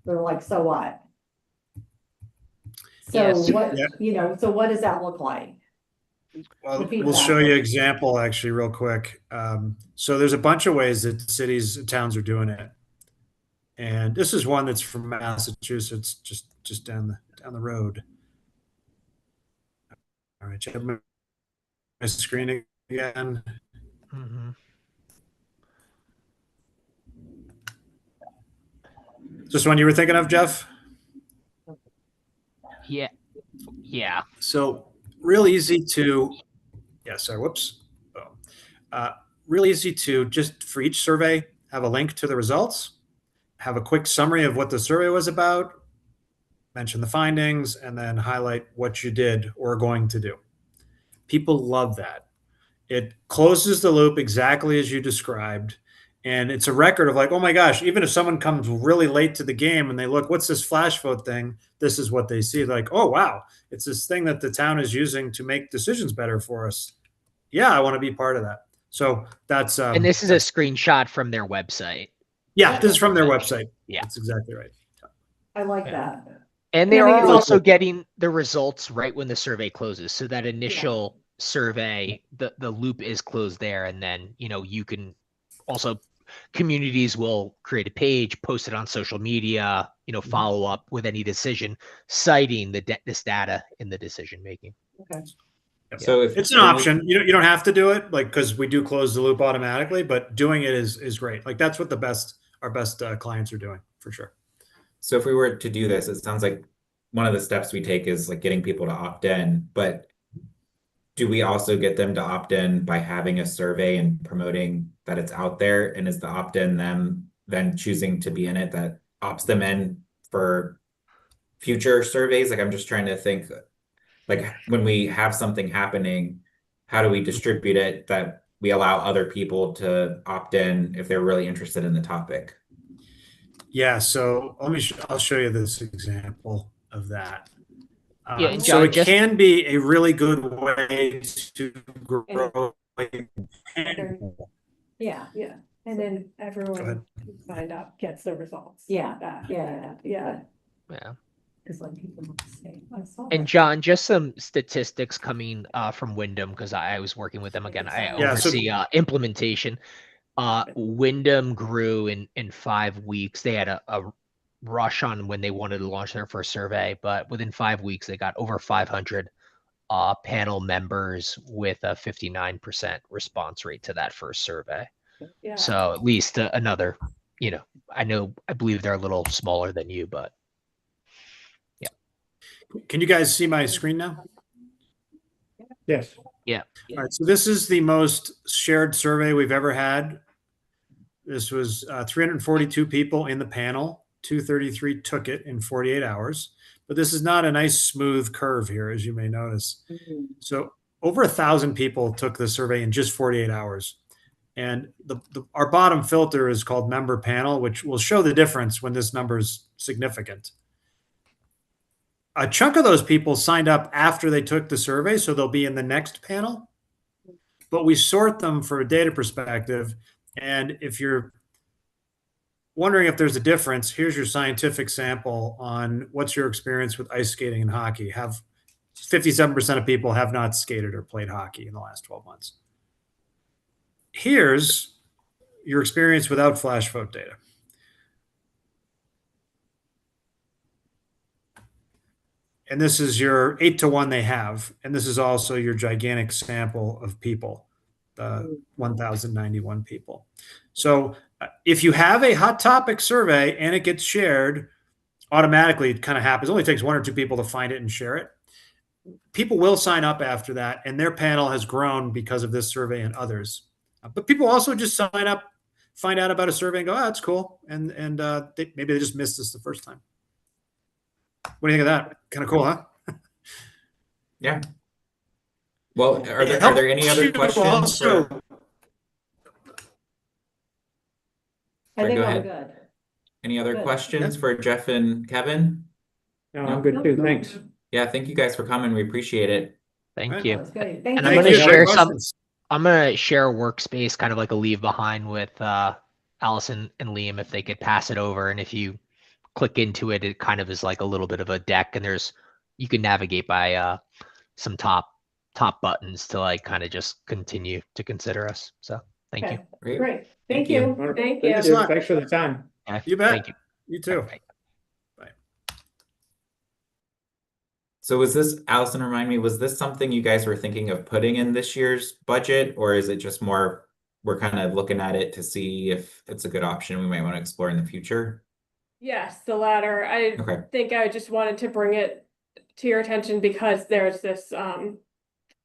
they're like, so what? So Yes. what, so what does that look like? Well, The feedback. we'll show you an example actually real quick. So there's a bunch of ways that cities and towns are doing it. And this is one that's from Massachusetts, just down the road. All right, check my screen again. Mhm. Is this one you were thinking of, Jeff? Yeah. Yeah. So real easy to, yeah, sorry, whoops. Oh. Real easy to just for each survey, have a link to the results, have a quick summary of what the survey was about, mention the findings, and then highlight what you did or are going to do. People love that. It closes the loop exactly as you described. And it's a record of like, oh my gosh, even if someone comes really late to the game and they look, what's this flash vote thing? This is what they see. Like, oh, wow, it's this thing that the town is using to make decisions better for us. Yeah, I want to be part of that. So that's And this is a screenshot from their website. yeah, this is from their website. Yeah. That's exactly right. I like Yeah. that. And Yeah, they I think are it's also also- getting the results right when the survey closes. So that initial survey, the loop is closed there. And then, you can also, communities will create a page, post it on social media, follow up with any decision, citing this data in the decision making. Okay. So if It's an option. You don't have to do it, like, because we do close the loop automatically, but doing it is great. Like that's what our best clients are doing for sure. So if we were to do this, it sounds like one of the steps we take is like getting people to opt in, but do we also get them to opt in by having a survey and promoting that it's out there? And is the opt-in them then choosing to be in it that opts them in for future surveys? Like I'm just trying to think, like when we have something happening, how do we distribute it that we allow other people to opt in if they're really interested in the topic? Yeah. So I'll show you this example of that. Yeah, and So John, it can be a really good way to grow. Yeah. Yeah, and then Go everyone ahead. who signed up gets the results. Yeah, That. yeah. Yeah. Yeah. Because like people want to say, I saw And that. John, just some statistics coming from Wyndham, because I was working with them again. I Yeah, so- oversee implementation. Wyndham grew in 5 weeks. They had a rush on when they wanted to launch their first survey, but within 5 weeks they got over 500 panel members with a 59% response rate to that first survey. Yeah. So at least another, I believe they're a little smaller than you, but Can you guys see my screen now? Yes. All right, so this is the most shared survey we've ever had. This was 342 people in the panel. 233 took it in 48 hours. But this is not a nice smooth curve here, as you may notice. So over 1,000 people took the survey in just 48 hours. And our bottom filter is called member panel, which will show the difference when this number is significant. A chunk of those people signed up after they took the survey, so they'll be in the next panel. But we sort them for a data perspective. And if you're wondering if there's a difference, here's your scientific sample on what's your experience with ice skating and hockey. 57% of people have not skated or played hockey in the last 12 months. Here's your experience without flash vote data. And this is your 8-to-1 they have. And this is also your gigantic sample of people, 1,091 people. So if you have a hot topic survey and it gets shared, automatically it kind of happens. It only takes 1 or 2 people to find it and share it. People will sign up after that, and their panel has grown because of this survey and others. But people also just sign up, find out about a survey and go, oh, that's cool. And maybe they just missed this the first time. What do you think of that? Kind of cool, huh? Yeah. Well, are there any other questions? Also, I think Go I'm ahead. good. Any other Good. questions for Jeff and Kevin? No, I'm good too. Thanks. Yeah, thank you guys for coming. We appreciate it. thank Right. you. That's good. Thank And you. I'm gonna Thank you. share Great some. questions. I'm gonna share a workspace, kind of like a leave behind with Allison and Liam, if they could pass it over. And if you click into it, it kind of is like a little bit of a deck, and you can navigate by some top buttons to like kind of just continue to consider us. So thank you. Okay. Great. Great, Thank thank you. you, Wonderful. thank Thanks you. you. Thanks for the time. Yeah, You bet. Thank you. You too. Bye. So was this, Allison, remind me, was this something you guys were thinking of putting in this year's budget, or is it just more we're kind of looking at it to see if it's a good option we might want to explore in the future? Yes, the latter. I Okay. think I just wanted to bring it to your attention because there's this,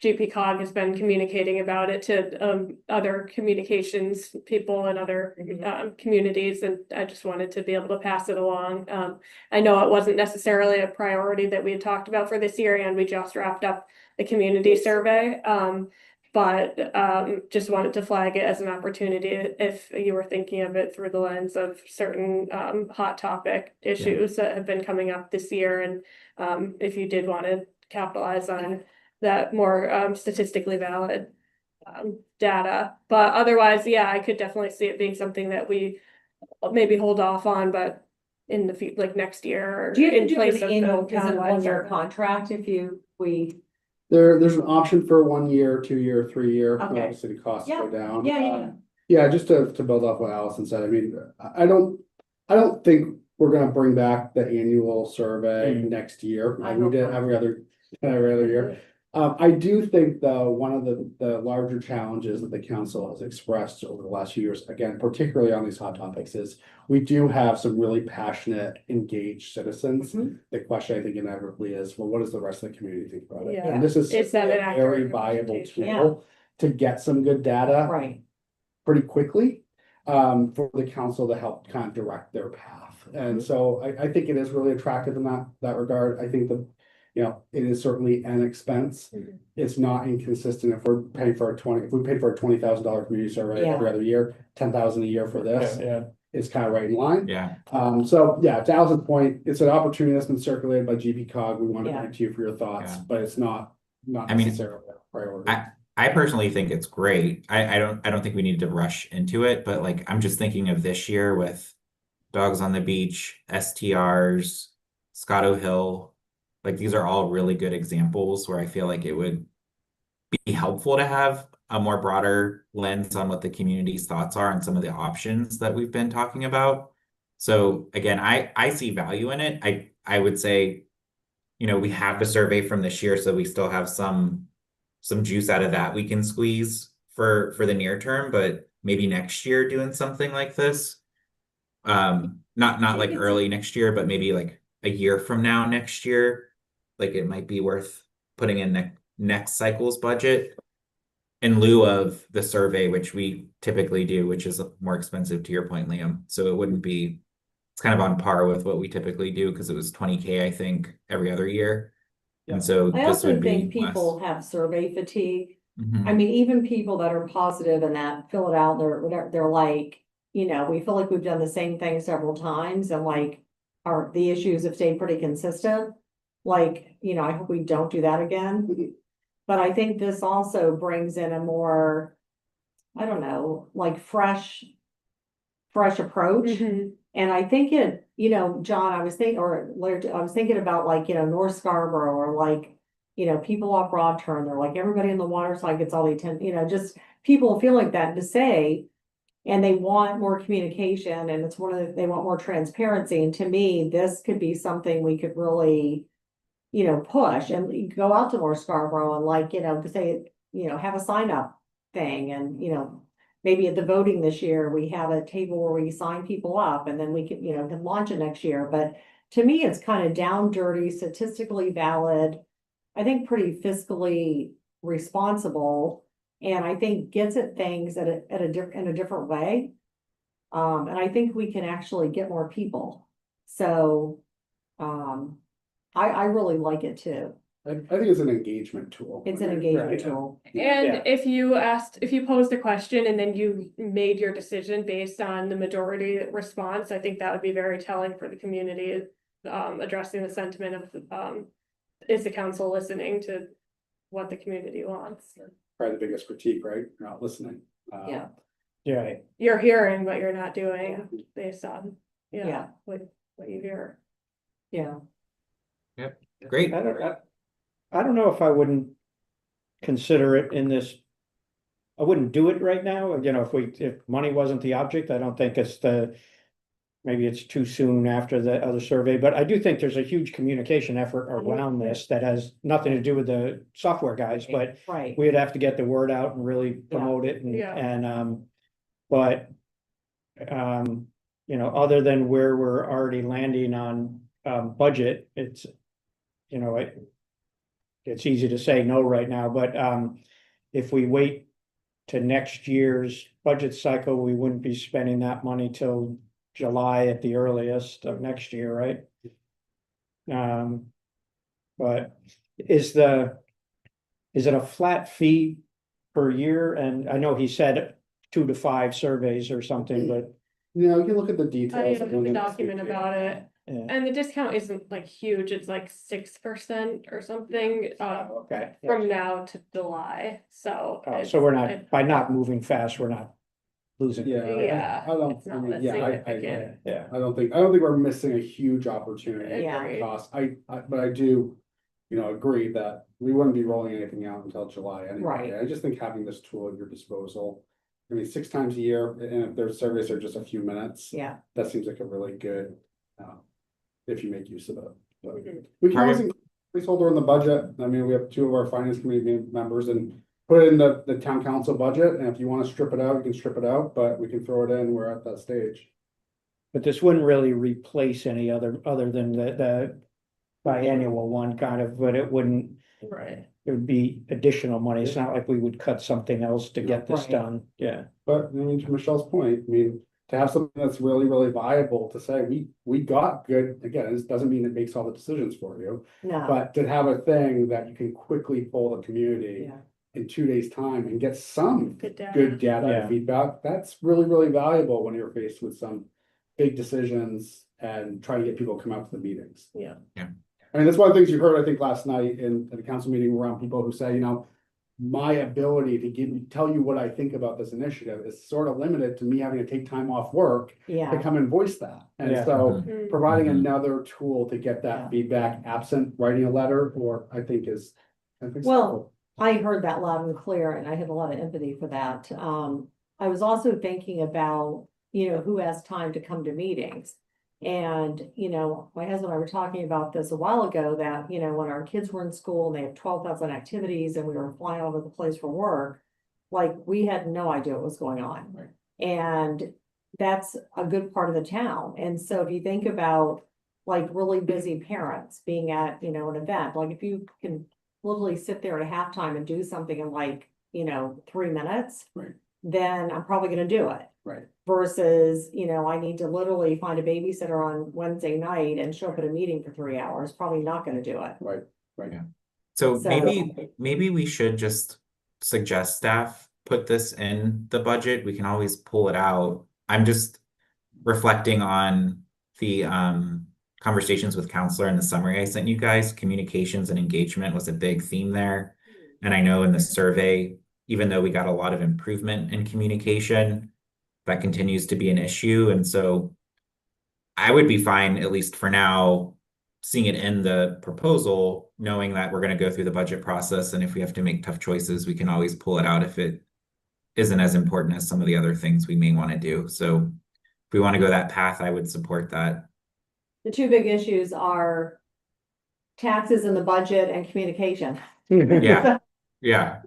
GPCOG has been communicating about it to, other communications people and other, communities, and I just wanted to be able to pass it along. I know it wasn't necessarily a priority that we had talked about for this year, and we just wrapped up the community survey. But just wanted to flag it as an opportunity if you were thinking of it through the lens of certain hot topic issues that have been coming up this year, and if you did want to capitalize on that more statistically valid data. But otherwise, yeah, I could definitely see it being something that we maybe hold off on, but in the like next year or Do you have in to do place an of the annual, is it a townwide one-year survey. contract if we? There's an option for 1 year, 2 year, 3 year, Okay. obviously the costs go down. Yeah. Yeah, just to build off what Allison said, I mean, I don't think we're gonna bring back the annual survey next year. I We hope did not. every other year. I do think though, one of the larger challenges that the council has expressed over the last few years, again, particularly on these hot topics, is we do have some really passionate, engaged citizens. Mhm. The question I think inevitably is, well, what does the rest of the community think about it? Yeah. And this is Is that certainly an a accurate very viable representation? tool to get some good data Right, pretty quickly for the council to help kind of direct their path. And so I think it is really attractive in that regard. I think that, it is certainly an expense. Mhm. It's not inconsistent if we're paying for if we paid for a $20,000 community survey Yeah. every other year, 10,000 a year for this. Yeah. It's kind of right in line. Yeah. So yeah, to Allison's point, it's an opportunity that's been circulated by GPCOG. We want to Yeah. bring it to you for your thoughts, Yeah. but it's not I mean, necessarily a priority. I personally think it's great. I don't think we need to rush into it, but like I'm just thinking of this year with Dogs on the Beach, STRs, Scotto Hill. Like these are all really good examples where I feel like it would be helpful to have a more broader lens on what the community's thoughts are and some of the options that we've been talking about. So again, I see value in it. I would say, we have the survey from this year, so we still have some juice out of that we can squeeze for the near term, but maybe next year doing something like this. Not like early next year, but maybe like a year from now next year. Like it might be worth putting in next cycle's budget in lieu of the survey, which we typically do, which is more expensive to your point, Liam. So it wouldn't be, it's kind of on par with what we typically do because it was 20K, I think, every other year. And so I this also would be think people have survey fatigue. Mhm. I mean, even people that are positive and that fill it out, they're like, we feel like we've done the same thing several times and like the issues have stayed pretty consistent. Like, I hope we don't do that again. But I think this also brings in a more, I don't know, like fresh approach. Mhm. And I think John, I was thinking about like, North Scarborough or like, people off Broad Turn, they're like, everybody in the water side gets all the attention, just people feel like that to say, and they want more communication and it's they want more transparency. And to me, this could be something we could really, push and go out to North Scarborough and like, say, have a sign up thing and, maybe at the voting this year, we have a table where we sign people up and then we can launch it next year. But to me, it's kind of down dirty, statistically valid, I think pretty fiscally responsible. And I think gets at things in a different way. And I think we can actually get more people. So, I really like it too. I think it's an engagement tool. It's an engagement tool. And if you posed a question and then you made your decision based on the majority response, I think that would be very telling for the community, addressing the sentiment of, is the council listening to what the community wants? Probably the biggest critique, right? You're not listening. Yeah. Yeah. You're hearing, but you're not doing based on, Yeah. what you hear. Yeah. Great. I don't know if I wouldn't consider it in this. I wouldn't do it right now, if money wasn't the object, I don't think maybe it's too soon after the other survey, but I do think there's a huge communication effort around this that has nothing to do with the software guys, but Right. we'd have to get the word out and really promote it Yeah. other than where we're already landing on budget, you know, it's easy to say no right now, but, if we wait to next year's budget cycle, we wouldn't be spending that money till July at the earliest of next year, right? But is it a flat fee per year? And I know he said 2 to 5 surveys or something, but You know, you can look at the I details. have the document about it, yeah. and the discount isn't like huge, it's like 6% or something, Okay. from now to July, so. So we're not, it's- by not moving fast, we're not losing. Yeah. Yeah, I don't, it's I not mean, that yeah, I significant. Yeah. I don't think we're missing a huge opportunity. Yeah. at cost. But I do, you know, agree that we wouldn't be rolling anything out until July anyway. Right. I just think having this tool at your disposal, I mean, 6 times a year, and if their surveys are just a few minutes, Yeah, that seems like a really good, if you make use of it. But Mhm. we can always Right. include a placeholder in the budget. I mean, we have 2 of our finance committee members and put it in the town council budget, and if you wanna strip it out, you can strip it out, but we can throw it in, we're at that stage. But this wouldn't really replace any other than the biannual one kind of, but it wouldn't, Right. it would be additional money. It's not like we would cut something else to get this Right. done. Yeah. But I mean, to Michelle's point, I mean, to have something that's really, really viable to say, we got good, again, this doesn't mean it makes all the decisions for you. no, But to have a thing that you can quickly poll the community yeah, in 2 days' time and get some Good data. good data Yeah. and feedback, that's really, really valuable when you're faced with some big decisions and trying to get people to come out to the meetings. Yeah. Yeah. I mean, that's one of the things you heard, I think, last night in the council meeting around people who say, you know, my ability to tell you what I think about this initiative is sort of limited to me having to take time off work to yeah, come and voice that. And Yeah. so Mm. providing Mhm. another tool to get Yeah. that feedback absent writing a letter, or I think is. Well, I heard that loud and clear and I had a lot of empathy for that. I was also thinking about, you know, who has time to come to meetings. And, you know, my husband and I were talking about this a while ago that, you know, when our kids were in school and they have 12,000 activities and we were flying all over the place for work, like we had no idea what was going on. Right. And that's a good part of the town. And so if you think about like really busy parents being at, you know, an event, like if you can literally sit there at halftime and do something in like, you know, 3 minutes. Right. Then I'm probably gonna do it. Right. Versus, you know, I need to literally find a babysitter on Wednesday night and show up at a meeting for 3 hours, probably not gonna do it. Right. So So- maybe we should just suggest staff put this in the budget. We can always pull it out. I'm just reflecting on the conversations with counselor and the summary I sent you guys. Communications and engagement was a big theme there. And I know in the survey, even though we got a lot of improvement in communication, that continues to be an issue. And so I would be fine, at least for now, seeing it in the proposal, knowing that we're going to go through the budget process. And if we have to make tough choices, we can always pull it out if it isn't as important as some of the other things we may want to do. So if we want to go that path, I would support that. The 2 big issues are taxes in the budget and communication. Yeah. Yeah.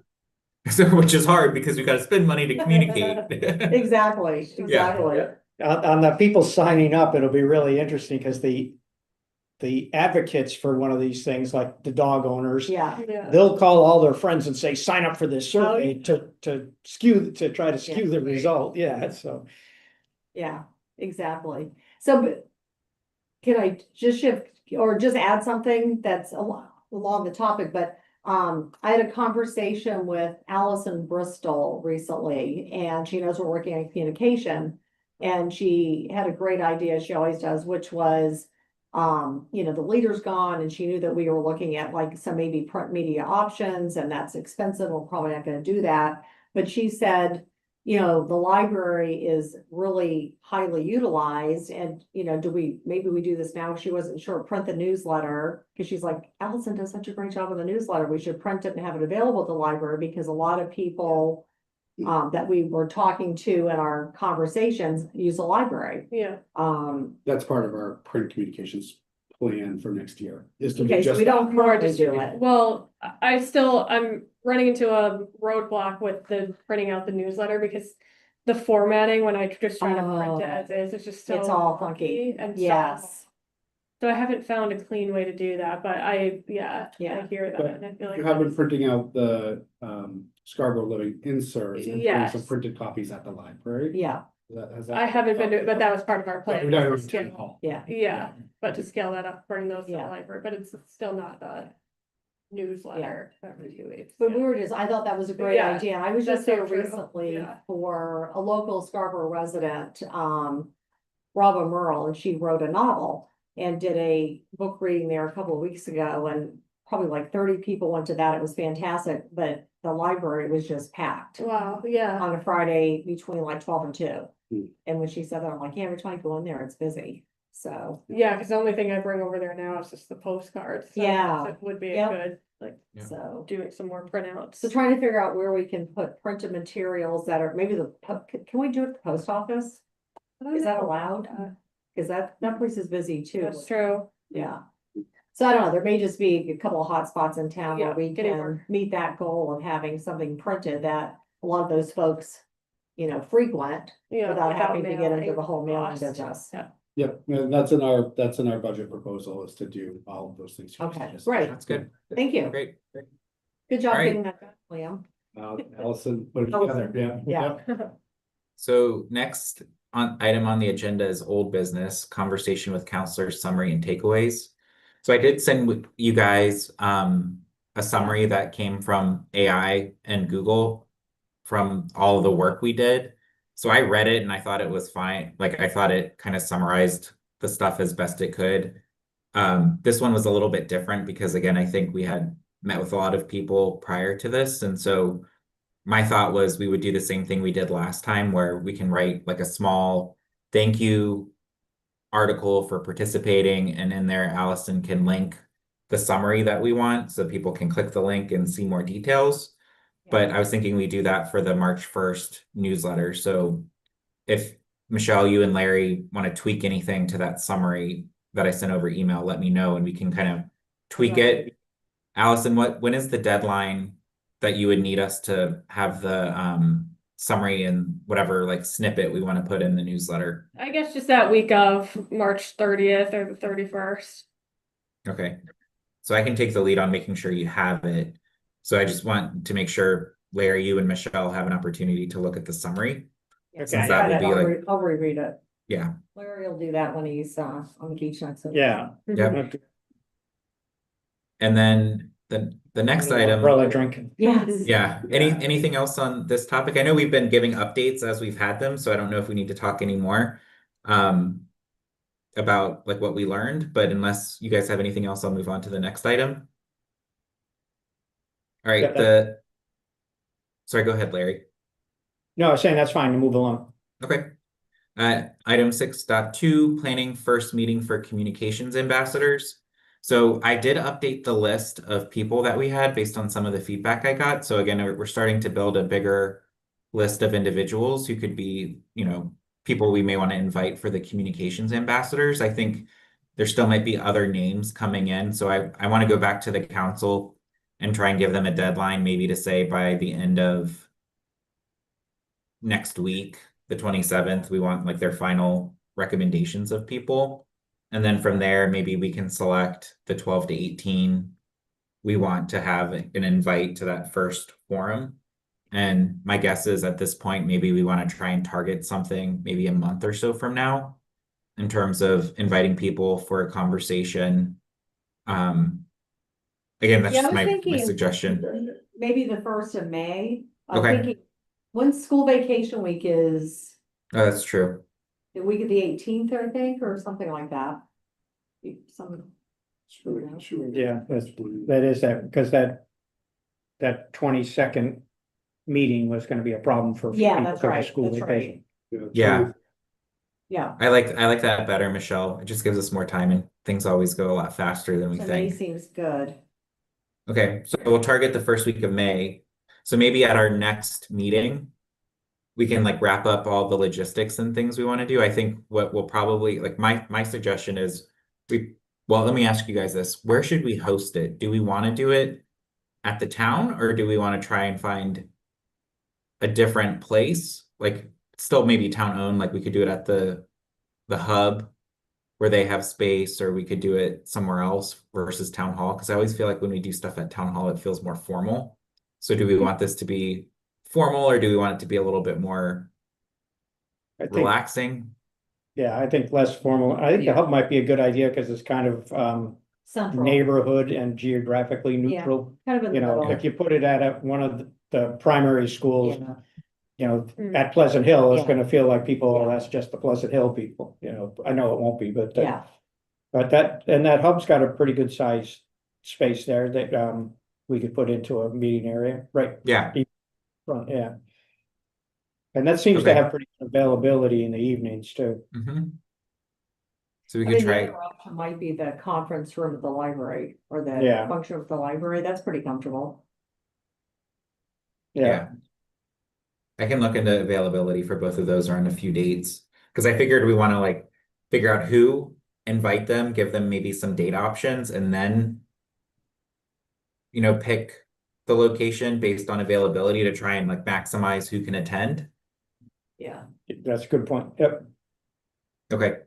So, which is hard because we got to spend money to communicate. Exactly, exactly. On the people signing up, it'll be really interesting because the advocates for one of these things, like the dog owners, Yeah, Yeah. they'll call all their friends and say, sign up for this survey Oh, to try to skew the result. Yeah, so. yeah, exactly. So, but can I just shift or just add something that's along the topic, but I had a conversation with Allison Bristol recently, and she knows we're working on communication. And she had a great idea, she always does, which was, you know, the leader's gone, and she knew that we were looking at like some maybe print media options, and that's expensive, we're probably not gonna do that. But she said, you know, the library is really highly utilized, and, you know, maybe we do this now, she wasn't sure, print the newsletter, because she's like, Allison does such a great job on the newsletter, we should print it and have it available at the library, because a lot of people that we were talking to in our conversations use the library. Yeah. That's part of our print communications plan for next year. Is to be Okay, so just we don't More currently do distribute. it. Well, I'm running into a roadblock with the printing out the newsletter because the formatting when I just try to print it as is, it's just so It's all funky funky. and so Yes. So I haven't found a clean way to do that, but I Yeah. hear that, But and I feel like You have been that's- printing out the Scarborough Living inserts and putting Yes. some printed copies at the library. Yeah, Has I haven't been, but that was part of our Yeah, plan. we don't to have to scale- hall. yeah. Yeah, but to scale that up, bring those to the Yeah. library, but it's still not a newsletter every 2 weeks. But yeah. we were just, I thought that was a great Yeah, idea. I was that's just there so true. recently Yeah. for a local Scarborough resident, Robin Merle, and she wrote a novel and did a book reading there a couple of weeks ago, and probably like 30 people went to that. It was fantastic, but the library was just packed Wow, yeah, on a Friday between like 12 and 2. Hmm. And when she said that, I'm like, yeah, every time I go in there, it's busy. So, yeah, because the only thing I bring over there now is just the postcards. So Yeah. It would be Yep. good, like, Yeah. so. doing some more printouts. So trying to figure out where we can put printed materials that are, maybe can we do it at the post office? Is that allowed? Cause that place is busy too. That's true. Yeah. So I don't know, there may just be a couple of hot spots in town where Yeah, we getting can more. meet that goal of having something printed that a lot of those folks, frequent Yeah. without having to get into mailing the whole mailing cost. business. Yeah. Yep, and that's in our budget proposal is to do all of those things. you Okay, just- great. That's good. Thank you. Great. Good job All right. getting that done, Liam. Allison put it together, yeah. Yeah. So next item on the agenda is old business, conversation with counselors, summary and takeaways. So I did send you guys a summary that came from AI and Google from all of the work we did. So I read it and I thought it was fine. Like I thought it kind of summarized the stuff as best it could. This one was a little bit different because again, I think we had met with a lot of people prior to this. And so my thought was we would do the same thing we did last time where we can write like a small thank you article for participating, and in there Allison can link the summary that we want so people can click the link and see more details. But I was thinking we do that for the March 1st newsletter. So if Michelle, you and Larry want to tweak anything to that summary that I sent over email, let me know and we can kind of tweak it. Allison, when is the deadline that you would need us to have the summary and whatever like snippet we want to put in the newsletter? I guess just that week of March 30th or the 31st. Okay. So I can take the lead on making sure you have it. So I just want to make sure Larry, you and Michelle have an opportunity to look at the summary. Yes, Okay. I That got would it. be like- I'll reread it. Yeah. Larry will do that when he's on the beach next week. Yeah. Yep. And then the next item. Umbrella drinking. Yes. Yeah, anything else on this topic? I know we've been giving updates as we've had them, so I don't know if we need to talk anymore about like what we learned, but unless you guys have anything else, I'll move on to the next item. All right, Yeah, sorry, go ahead, Larry. No, I was saying that's fine to move along. Okay. Item 6.2, planning first meeting for communications ambassadors. So I did update the list of people that we had based on some of the feedback I got. So again, we're starting to build a bigger list of individuals who could be, people we may want to invite for the communications ambassadors. I think there still might be other names coming in. So I want to go back to the council and try and give them a deadline, maybe to say by the end of next week, the 27th, we want like their final recommendations of people. And then from there, maybe we can select the 12 to 18 we want to have an invite to that first forum. And my guess is at this point, maybe we want to try and target something maybe a month or so from now in terms of inviting people for a conversation. Again, that's Yeah, I just was my thinking suggestion. maybe the 1st of May. I'm Okay. thinking, when school vacation week is, Oh, that's true. the week of the 18th, I think, or something like that. Some, Yeah, that is that, because that 22nd meeting was gonna be a problem for Yeah, people that's because of right, school that's right. vacation. Yeah. yeah, I like that better, Michelle. It just gives us more time and things always go a lot faster than we so May think. seems good. Okay, so we'll target the first week of May. So maybe at our next meeting, we can like wrap up all the logistics and things we want to do. I think what we'll probably like my suggestion is let me ask you guys this. Where should we host it? Do we want to do it at the town or do we want to try and find a different place? Like still maybe town owned, like we could do it at the hub. where they have space, or we could do it somewhere else versus town hall. Because I always feel like when we do stuff at town hall, it feels more formal. So do we want this to be formal, or do we want it to be a little bit more I think, relaxing? yeah, I think less formal. I think the hub might be a good idea because it's kind of Central, neighborhood and geographically Yeah. neutral. kind of in the You know, middle. if you put it at one of the primary schools, Yeah. you know, Mm. at Pleasant Hill, it's Yeah. gonna feel like people, oh, Yeah. that's just the Pleasant Hill people, you know, I know it won't be, but. Yeah, But that hub's got a pretty good sized space there that we could put into a meeting area, right? Yeah, Front, yeah. And that seems to Okay. have pretty good availability in the evenings too. mhm. So we I could mean, the try, other option might be the conference room at the library or the Yeah. function of the library, that's pretty comfortable. Yeah, I can look into availability for both of those around a few dates. Because I figured we want to like figure out who, invite them, give them maybe some date options, and then pick the location based on availability to try and like maximize who can attend. Yeah. that's a good point. Yep. Okay.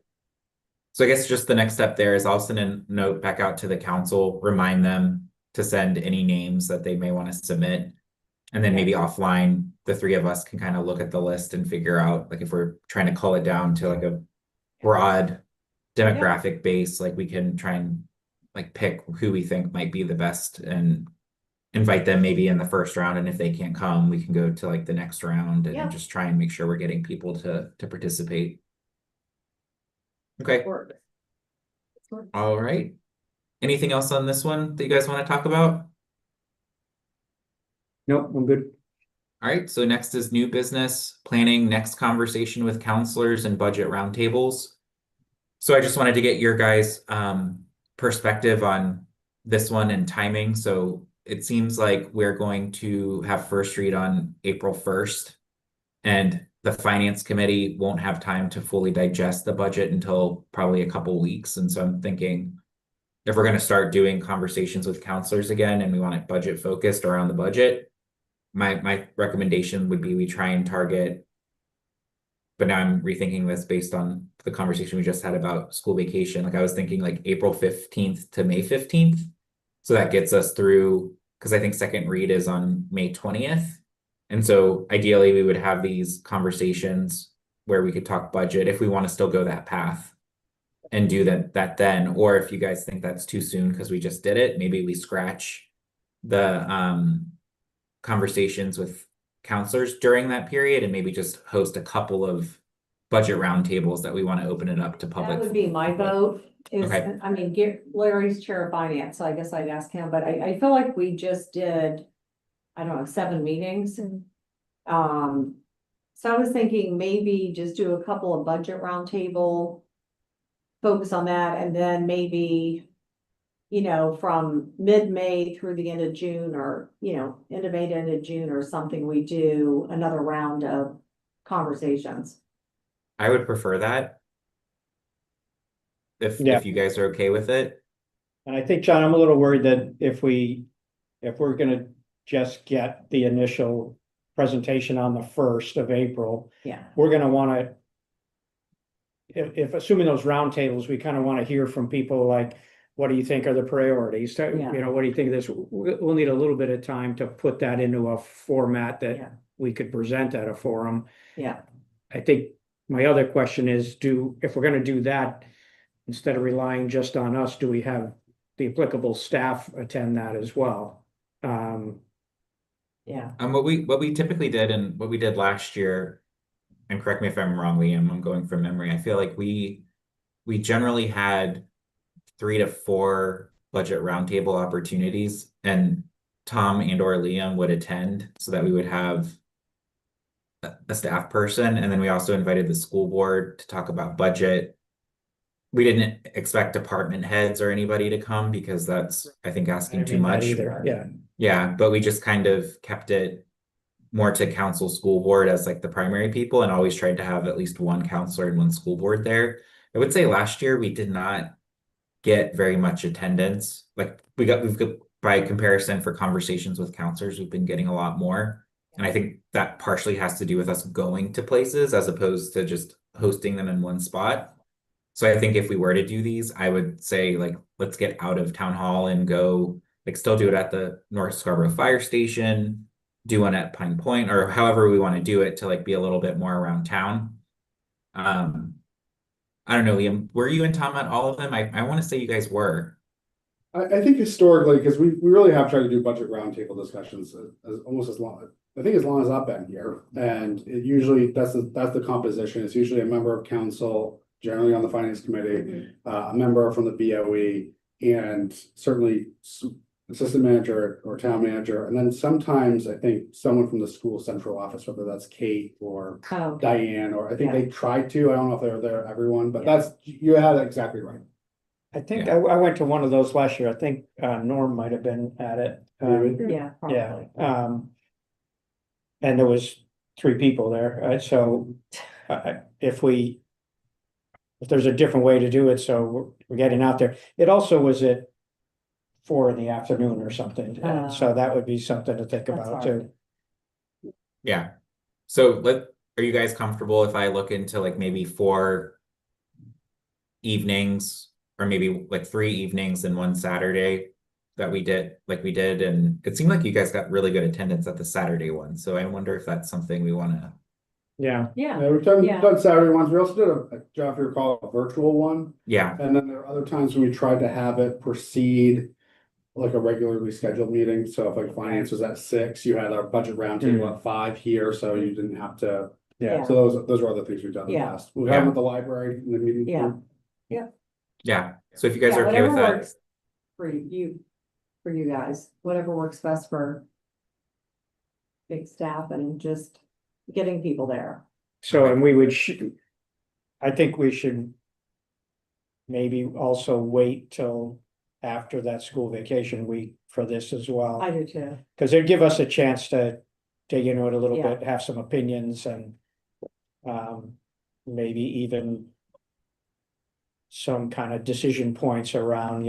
So I guess just the next step there is I'll send a note back out to the council, remind them to send any names that they may want to submit. And then maybe offline, the three of us can kind of look at the list and figure out, like, if we're trying to cull it down to like a broad demographic base, like we can try and like pick who we think might be the best and invite them maybe in the first round. And if they can't come, we can go to like the next round and Yeah. just try and make sure we're getting people to participate. Okay, Works. Works. all right. Anything else on this one that you guys want to talk about? Nope, I'm good. All right, so next is new business planning, next conversation with counselors and budget roundtables. So I just wanted to get your guys' perspective on this one and timing. So it seems like we're going to have first read on April 1st. And the finance committee won't have time to fully digest the budget until probably a couple weeks. And so I'm thinking, if we're going to start doing conversations with counselors again and we want it budget focused around the budget, my recommendation would be we try and target, but now I'm rethinking this based on the conversation we just had about school vacation. Like I was thinking like April 15th to May 15th. So that gets us through, because I think second read is on May 20th. And so ideally we would have these conversations where we could talk budget if we want to still go that path and do that then. Or if you guys think that's too soon because we just did it, maybe we scratch the conversations with counselors during that period and maybe just host a couple of budget roundtables that we want to open it up to public. That would be my vote is, Okay. I mean, Larry's chair of finance, so I guess I'd ask him, but I feel like we just did, I don't know, 7 meetings. So I was thinking maybe just do a couple of budget roundtable, focus on that, and then maybe, from mid-May through the end of June, or, end of May to end of June or something, we do another round of conversations. I would prefer that. Yeah. If you guys are okay with it. And I think, John, I'm a little worried that if we're gonna just get the initial presentation on the 1st of April, Yeah. we're gonna wanna, if assuming those roundtables, we kind of want to hear from people like, what do you think are the priorities? Yeah. What do you think of this? We'll need a little bit of time to put that into a format Yeah. that we could present at a forum. Yeah. I think my other question is, if we're gonna do that, instead of relying just on us, do we have the applicable staff attend that as well? Yeah. What we typically did and what we did last year, and correct me if I'm wrong, Liam, I'm going from memory. I feel like we generally had 3 to 4 budget roundtable opportunities, and Tom and or Liam would attend so that we would have a staff person. And then we also invited the school board to talk about budget. We didn't expect department heads or anybody to come because that's, I think, asking too much. Either, yeah. Yeah, but we just kind of kept it more to council school board as like the primary people, and always tried to have at least one counselor and one school board there. I would say last year we did not get very much attendance. Like we've got by comparison for conversations with counselors, we've been getting a lot more. And I think that partially has to do with us going to places as opposed to just hosting them in one spot. So I think if we were to do these, I would say like, let's get out of town hall and go, like still do it at the North Scarborough Fire Station, do one at Pine Point, or however we want to do it to like be a little bit more around town. I don't know, Liam, were you and Tom at all of them? I want to say you guys were. I think historically, because we really have tried to do budget roundtable discussions as almost as long, I think as long as I've been here. And it usually, that's the composition. It's usually a member of council, generally on the finance committee, a member from the BOE, and certainly assistant manager or town manager. And then sometimes I think someone from the school central office, whether that's Kate or Oh, Diane, or I think Yeah. they tried to, I don't know if they're there, everyone, but Yeah. you had it exactly right. I think Yeah. I went to one of those last year. I think Norm might have been at it. Maybe. yeah, Yeah, probably. and there was 3 people there, so if there's a different way to do it, so we're getting out there. It also was at 4 in the afternoon or something, and so that would be something to think That's about hard. too. Yeah. So are you guys comfortable if I look into like maybe 4 evenings or maybe like 3 evenings and 1 Saturday that we did, and it seemed like you guys got really good attendance at the Saturday one. So I wonder if that's something we want to, Yeah, Yeah, Yeah, we've done Yeah. Saturday ones. We also did Jeff, if you recall, a virtual one. yeah, And then there are other times when we tried to have it precede like a regularly scheduled meeting. So if like finance was at 6, you had our budget roundtable at 5 here, so you didn't have to. yeah. So those are other things we've done in the Yeah. past. We have them at the library in the meeting. Yeah. room. yeah. So if you guys Yeah, are okay with whatever that, works for you guys, whatever works best for big staff and just getting people there. So, and we would, I think we should maybe also wait till after that school vacation week for this as well. I do too. Because it'd give us a chance to dig into it a little Yeah. bit, have some opinions and maybe even some kind of decision points around,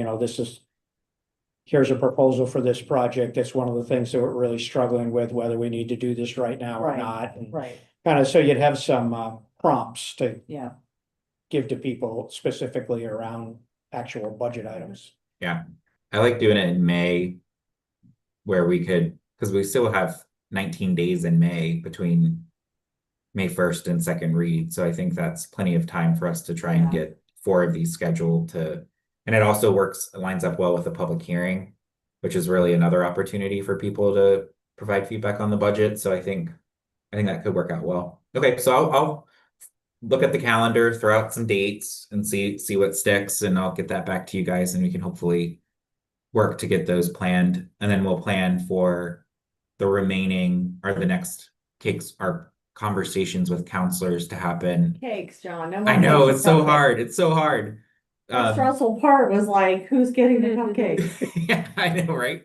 here's a proposal for this project. It's one of the things that we're really struggling with, whether we need to do this right now or Right. not. And Right, kind of, so you'd have some prompts to yeah, give to people specifically around actual budget items. yeah. I like doing it in May where we could, because we still have 19 days in May between May 1st and second read. So I think that's plenty of time for us to try and Yeah. get 4 of these scheduled and it also lines up well with the public hearing, which is really another opportunity for people to provide feedback on the budget. So I think that could work out well. Okay, so I'll look at the calendar, throw out some dates and see what sticks, and I'll get that back to you guys and we can hopefully work to get those planned. And then we'll plan for the remaining or the next our conversations with counselors to happen. cakes, John. I know, it's so hard. It's so hard. The stressful part was like, who's getting the cupcakes? Yeah, I know, right?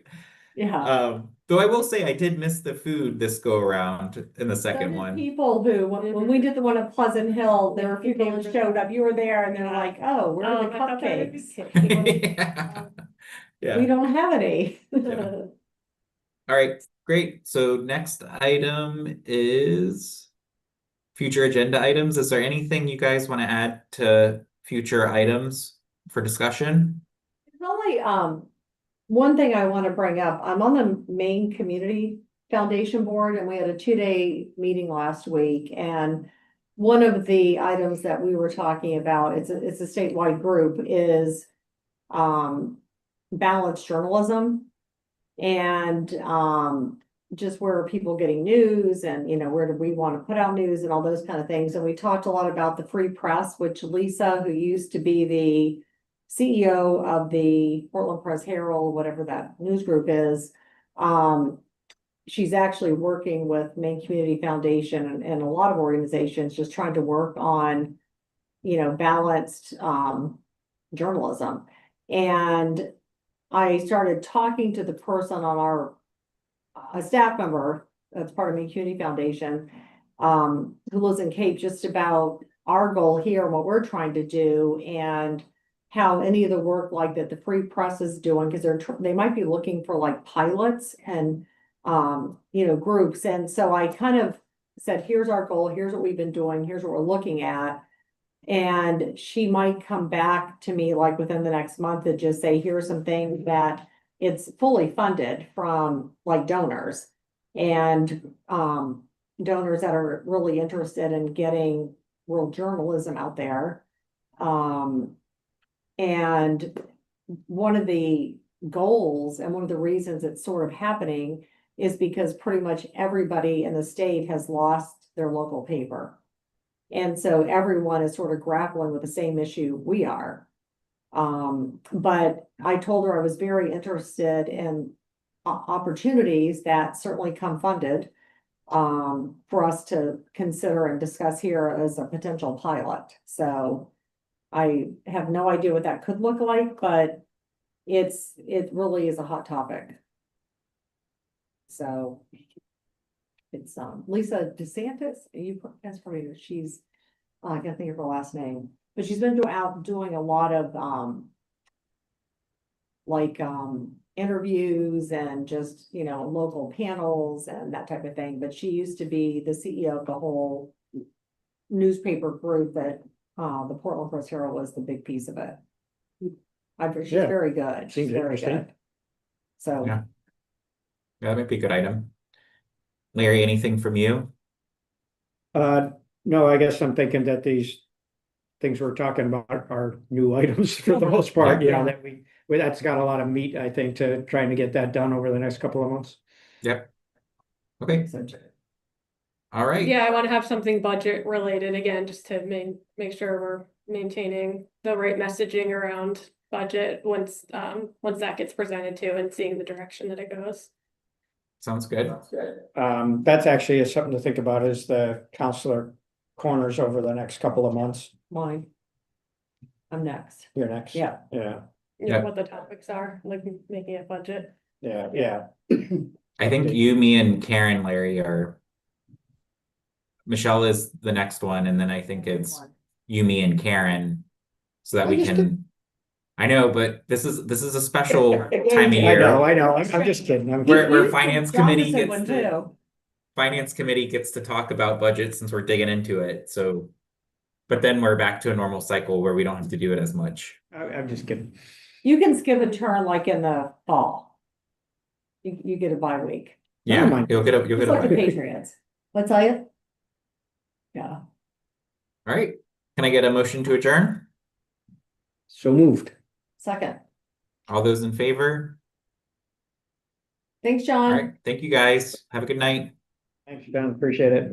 Yeah. Though I will say I did miss the food this go around in the So second did one. people who, when we did the one at Pleasant Hill, there were people who showed up, you were there and they're like, oh, where are the I thought that would be cupcakes? Yeah. We Yeah. don't have any. Yeah. All right, great. So next item is future agenda items. Is there anything you guys want to add to future items for discussion? There's only, one thing I want to bring up. I'm on the Maine Community Foundation Board and we had a 2-day meeting last week. And one of the items that we were talking about, it's a statewide group, is balanced journalism. And just where are people getting news and, where do we want to put out news and all those kind of things. And we talked a lot about the free press, which Lisa, who used to be the CEO of the Portland Press Herald, whatever that news group is, she's actually working with Maine Community Foundation and a lot of organizations just trying to work on, balanced journalism. And I started talking to the person on a staff member that's part of Maine Community Foundation, who lives in Cape, just about our goal here and what we're trying to do and how any of the work like that the Free Press is doing, because they might be looking for like pilots and groups. And so I kind of said, here's our goal, here's what we've been doing, here's what we're looking at. And she might come back to me like within the next month and just say, here's some things that it's fully funded from like donors. And donors that are really interested in getting world journalism out there. And one of the goals and one of the reasons it's sort of happening is because pretty much everybody in the state has lost their local paper. And so everyone is sort of grappling with the same issue we are. But I told her I was very interested in opportunities that certainly come funded for us to consider and discuss here as a potential pilot. So I have no idea what that could look like, but it really is a hot topic. So it's Lisa DeSantis, that's probably, she's, I can't think of her last name, but she's been out doing a lot of interviews and just, you know, local panels and that type of thing. But she used to be the CEO of the whole newspaper group that the Portland Press Herald was the big piece of it. She's Yeah. very good. She's Seems very interesting. good. So. Yeah. Yeah, that might be a good item. Larry, anything from you? No, I guess I'm thinking that these things we're talking about are new items for the most part, you know, that that's got a lot of meat, I think, to trying to get that done over the next couple of months. Yep. Okay, all right. Yeah, I want to have something budget related again, just to make sure we're maintaining the right messaging around budget once that gets presented to and seeing the direction that it goes. Sounds good. That's actually is something to think about is the counselor corners over the next couple of months. Mine. I'm next. You're next. Yeah. Yeah, Yeah. What the topics are, like making a budget. yeah. I think you, me, and Karen, Larry are. Michelle is the next one, and then I think it's you, me, and Karen, so that I we just can. I know, but this is a special time of year. I know. I'm just kidding. Where finance committee Jonathan gets would to, too. finance committee gets to talk about budget since we're digging into it. So, but then we're back to a normal cycle where we don't have to do it as much. I'm just kidding. You can skip a turn like in the fall. You get a bye week. Yeah, Never mind. you'll get It's a like the budget. Patriots. What's that? Yeah. All right. Can I get a motion to adjourn? So moved. Second. All those in favor? Thanks, All John. right. Thank you guys. Have a good night. Thanks, John. Appreciate it.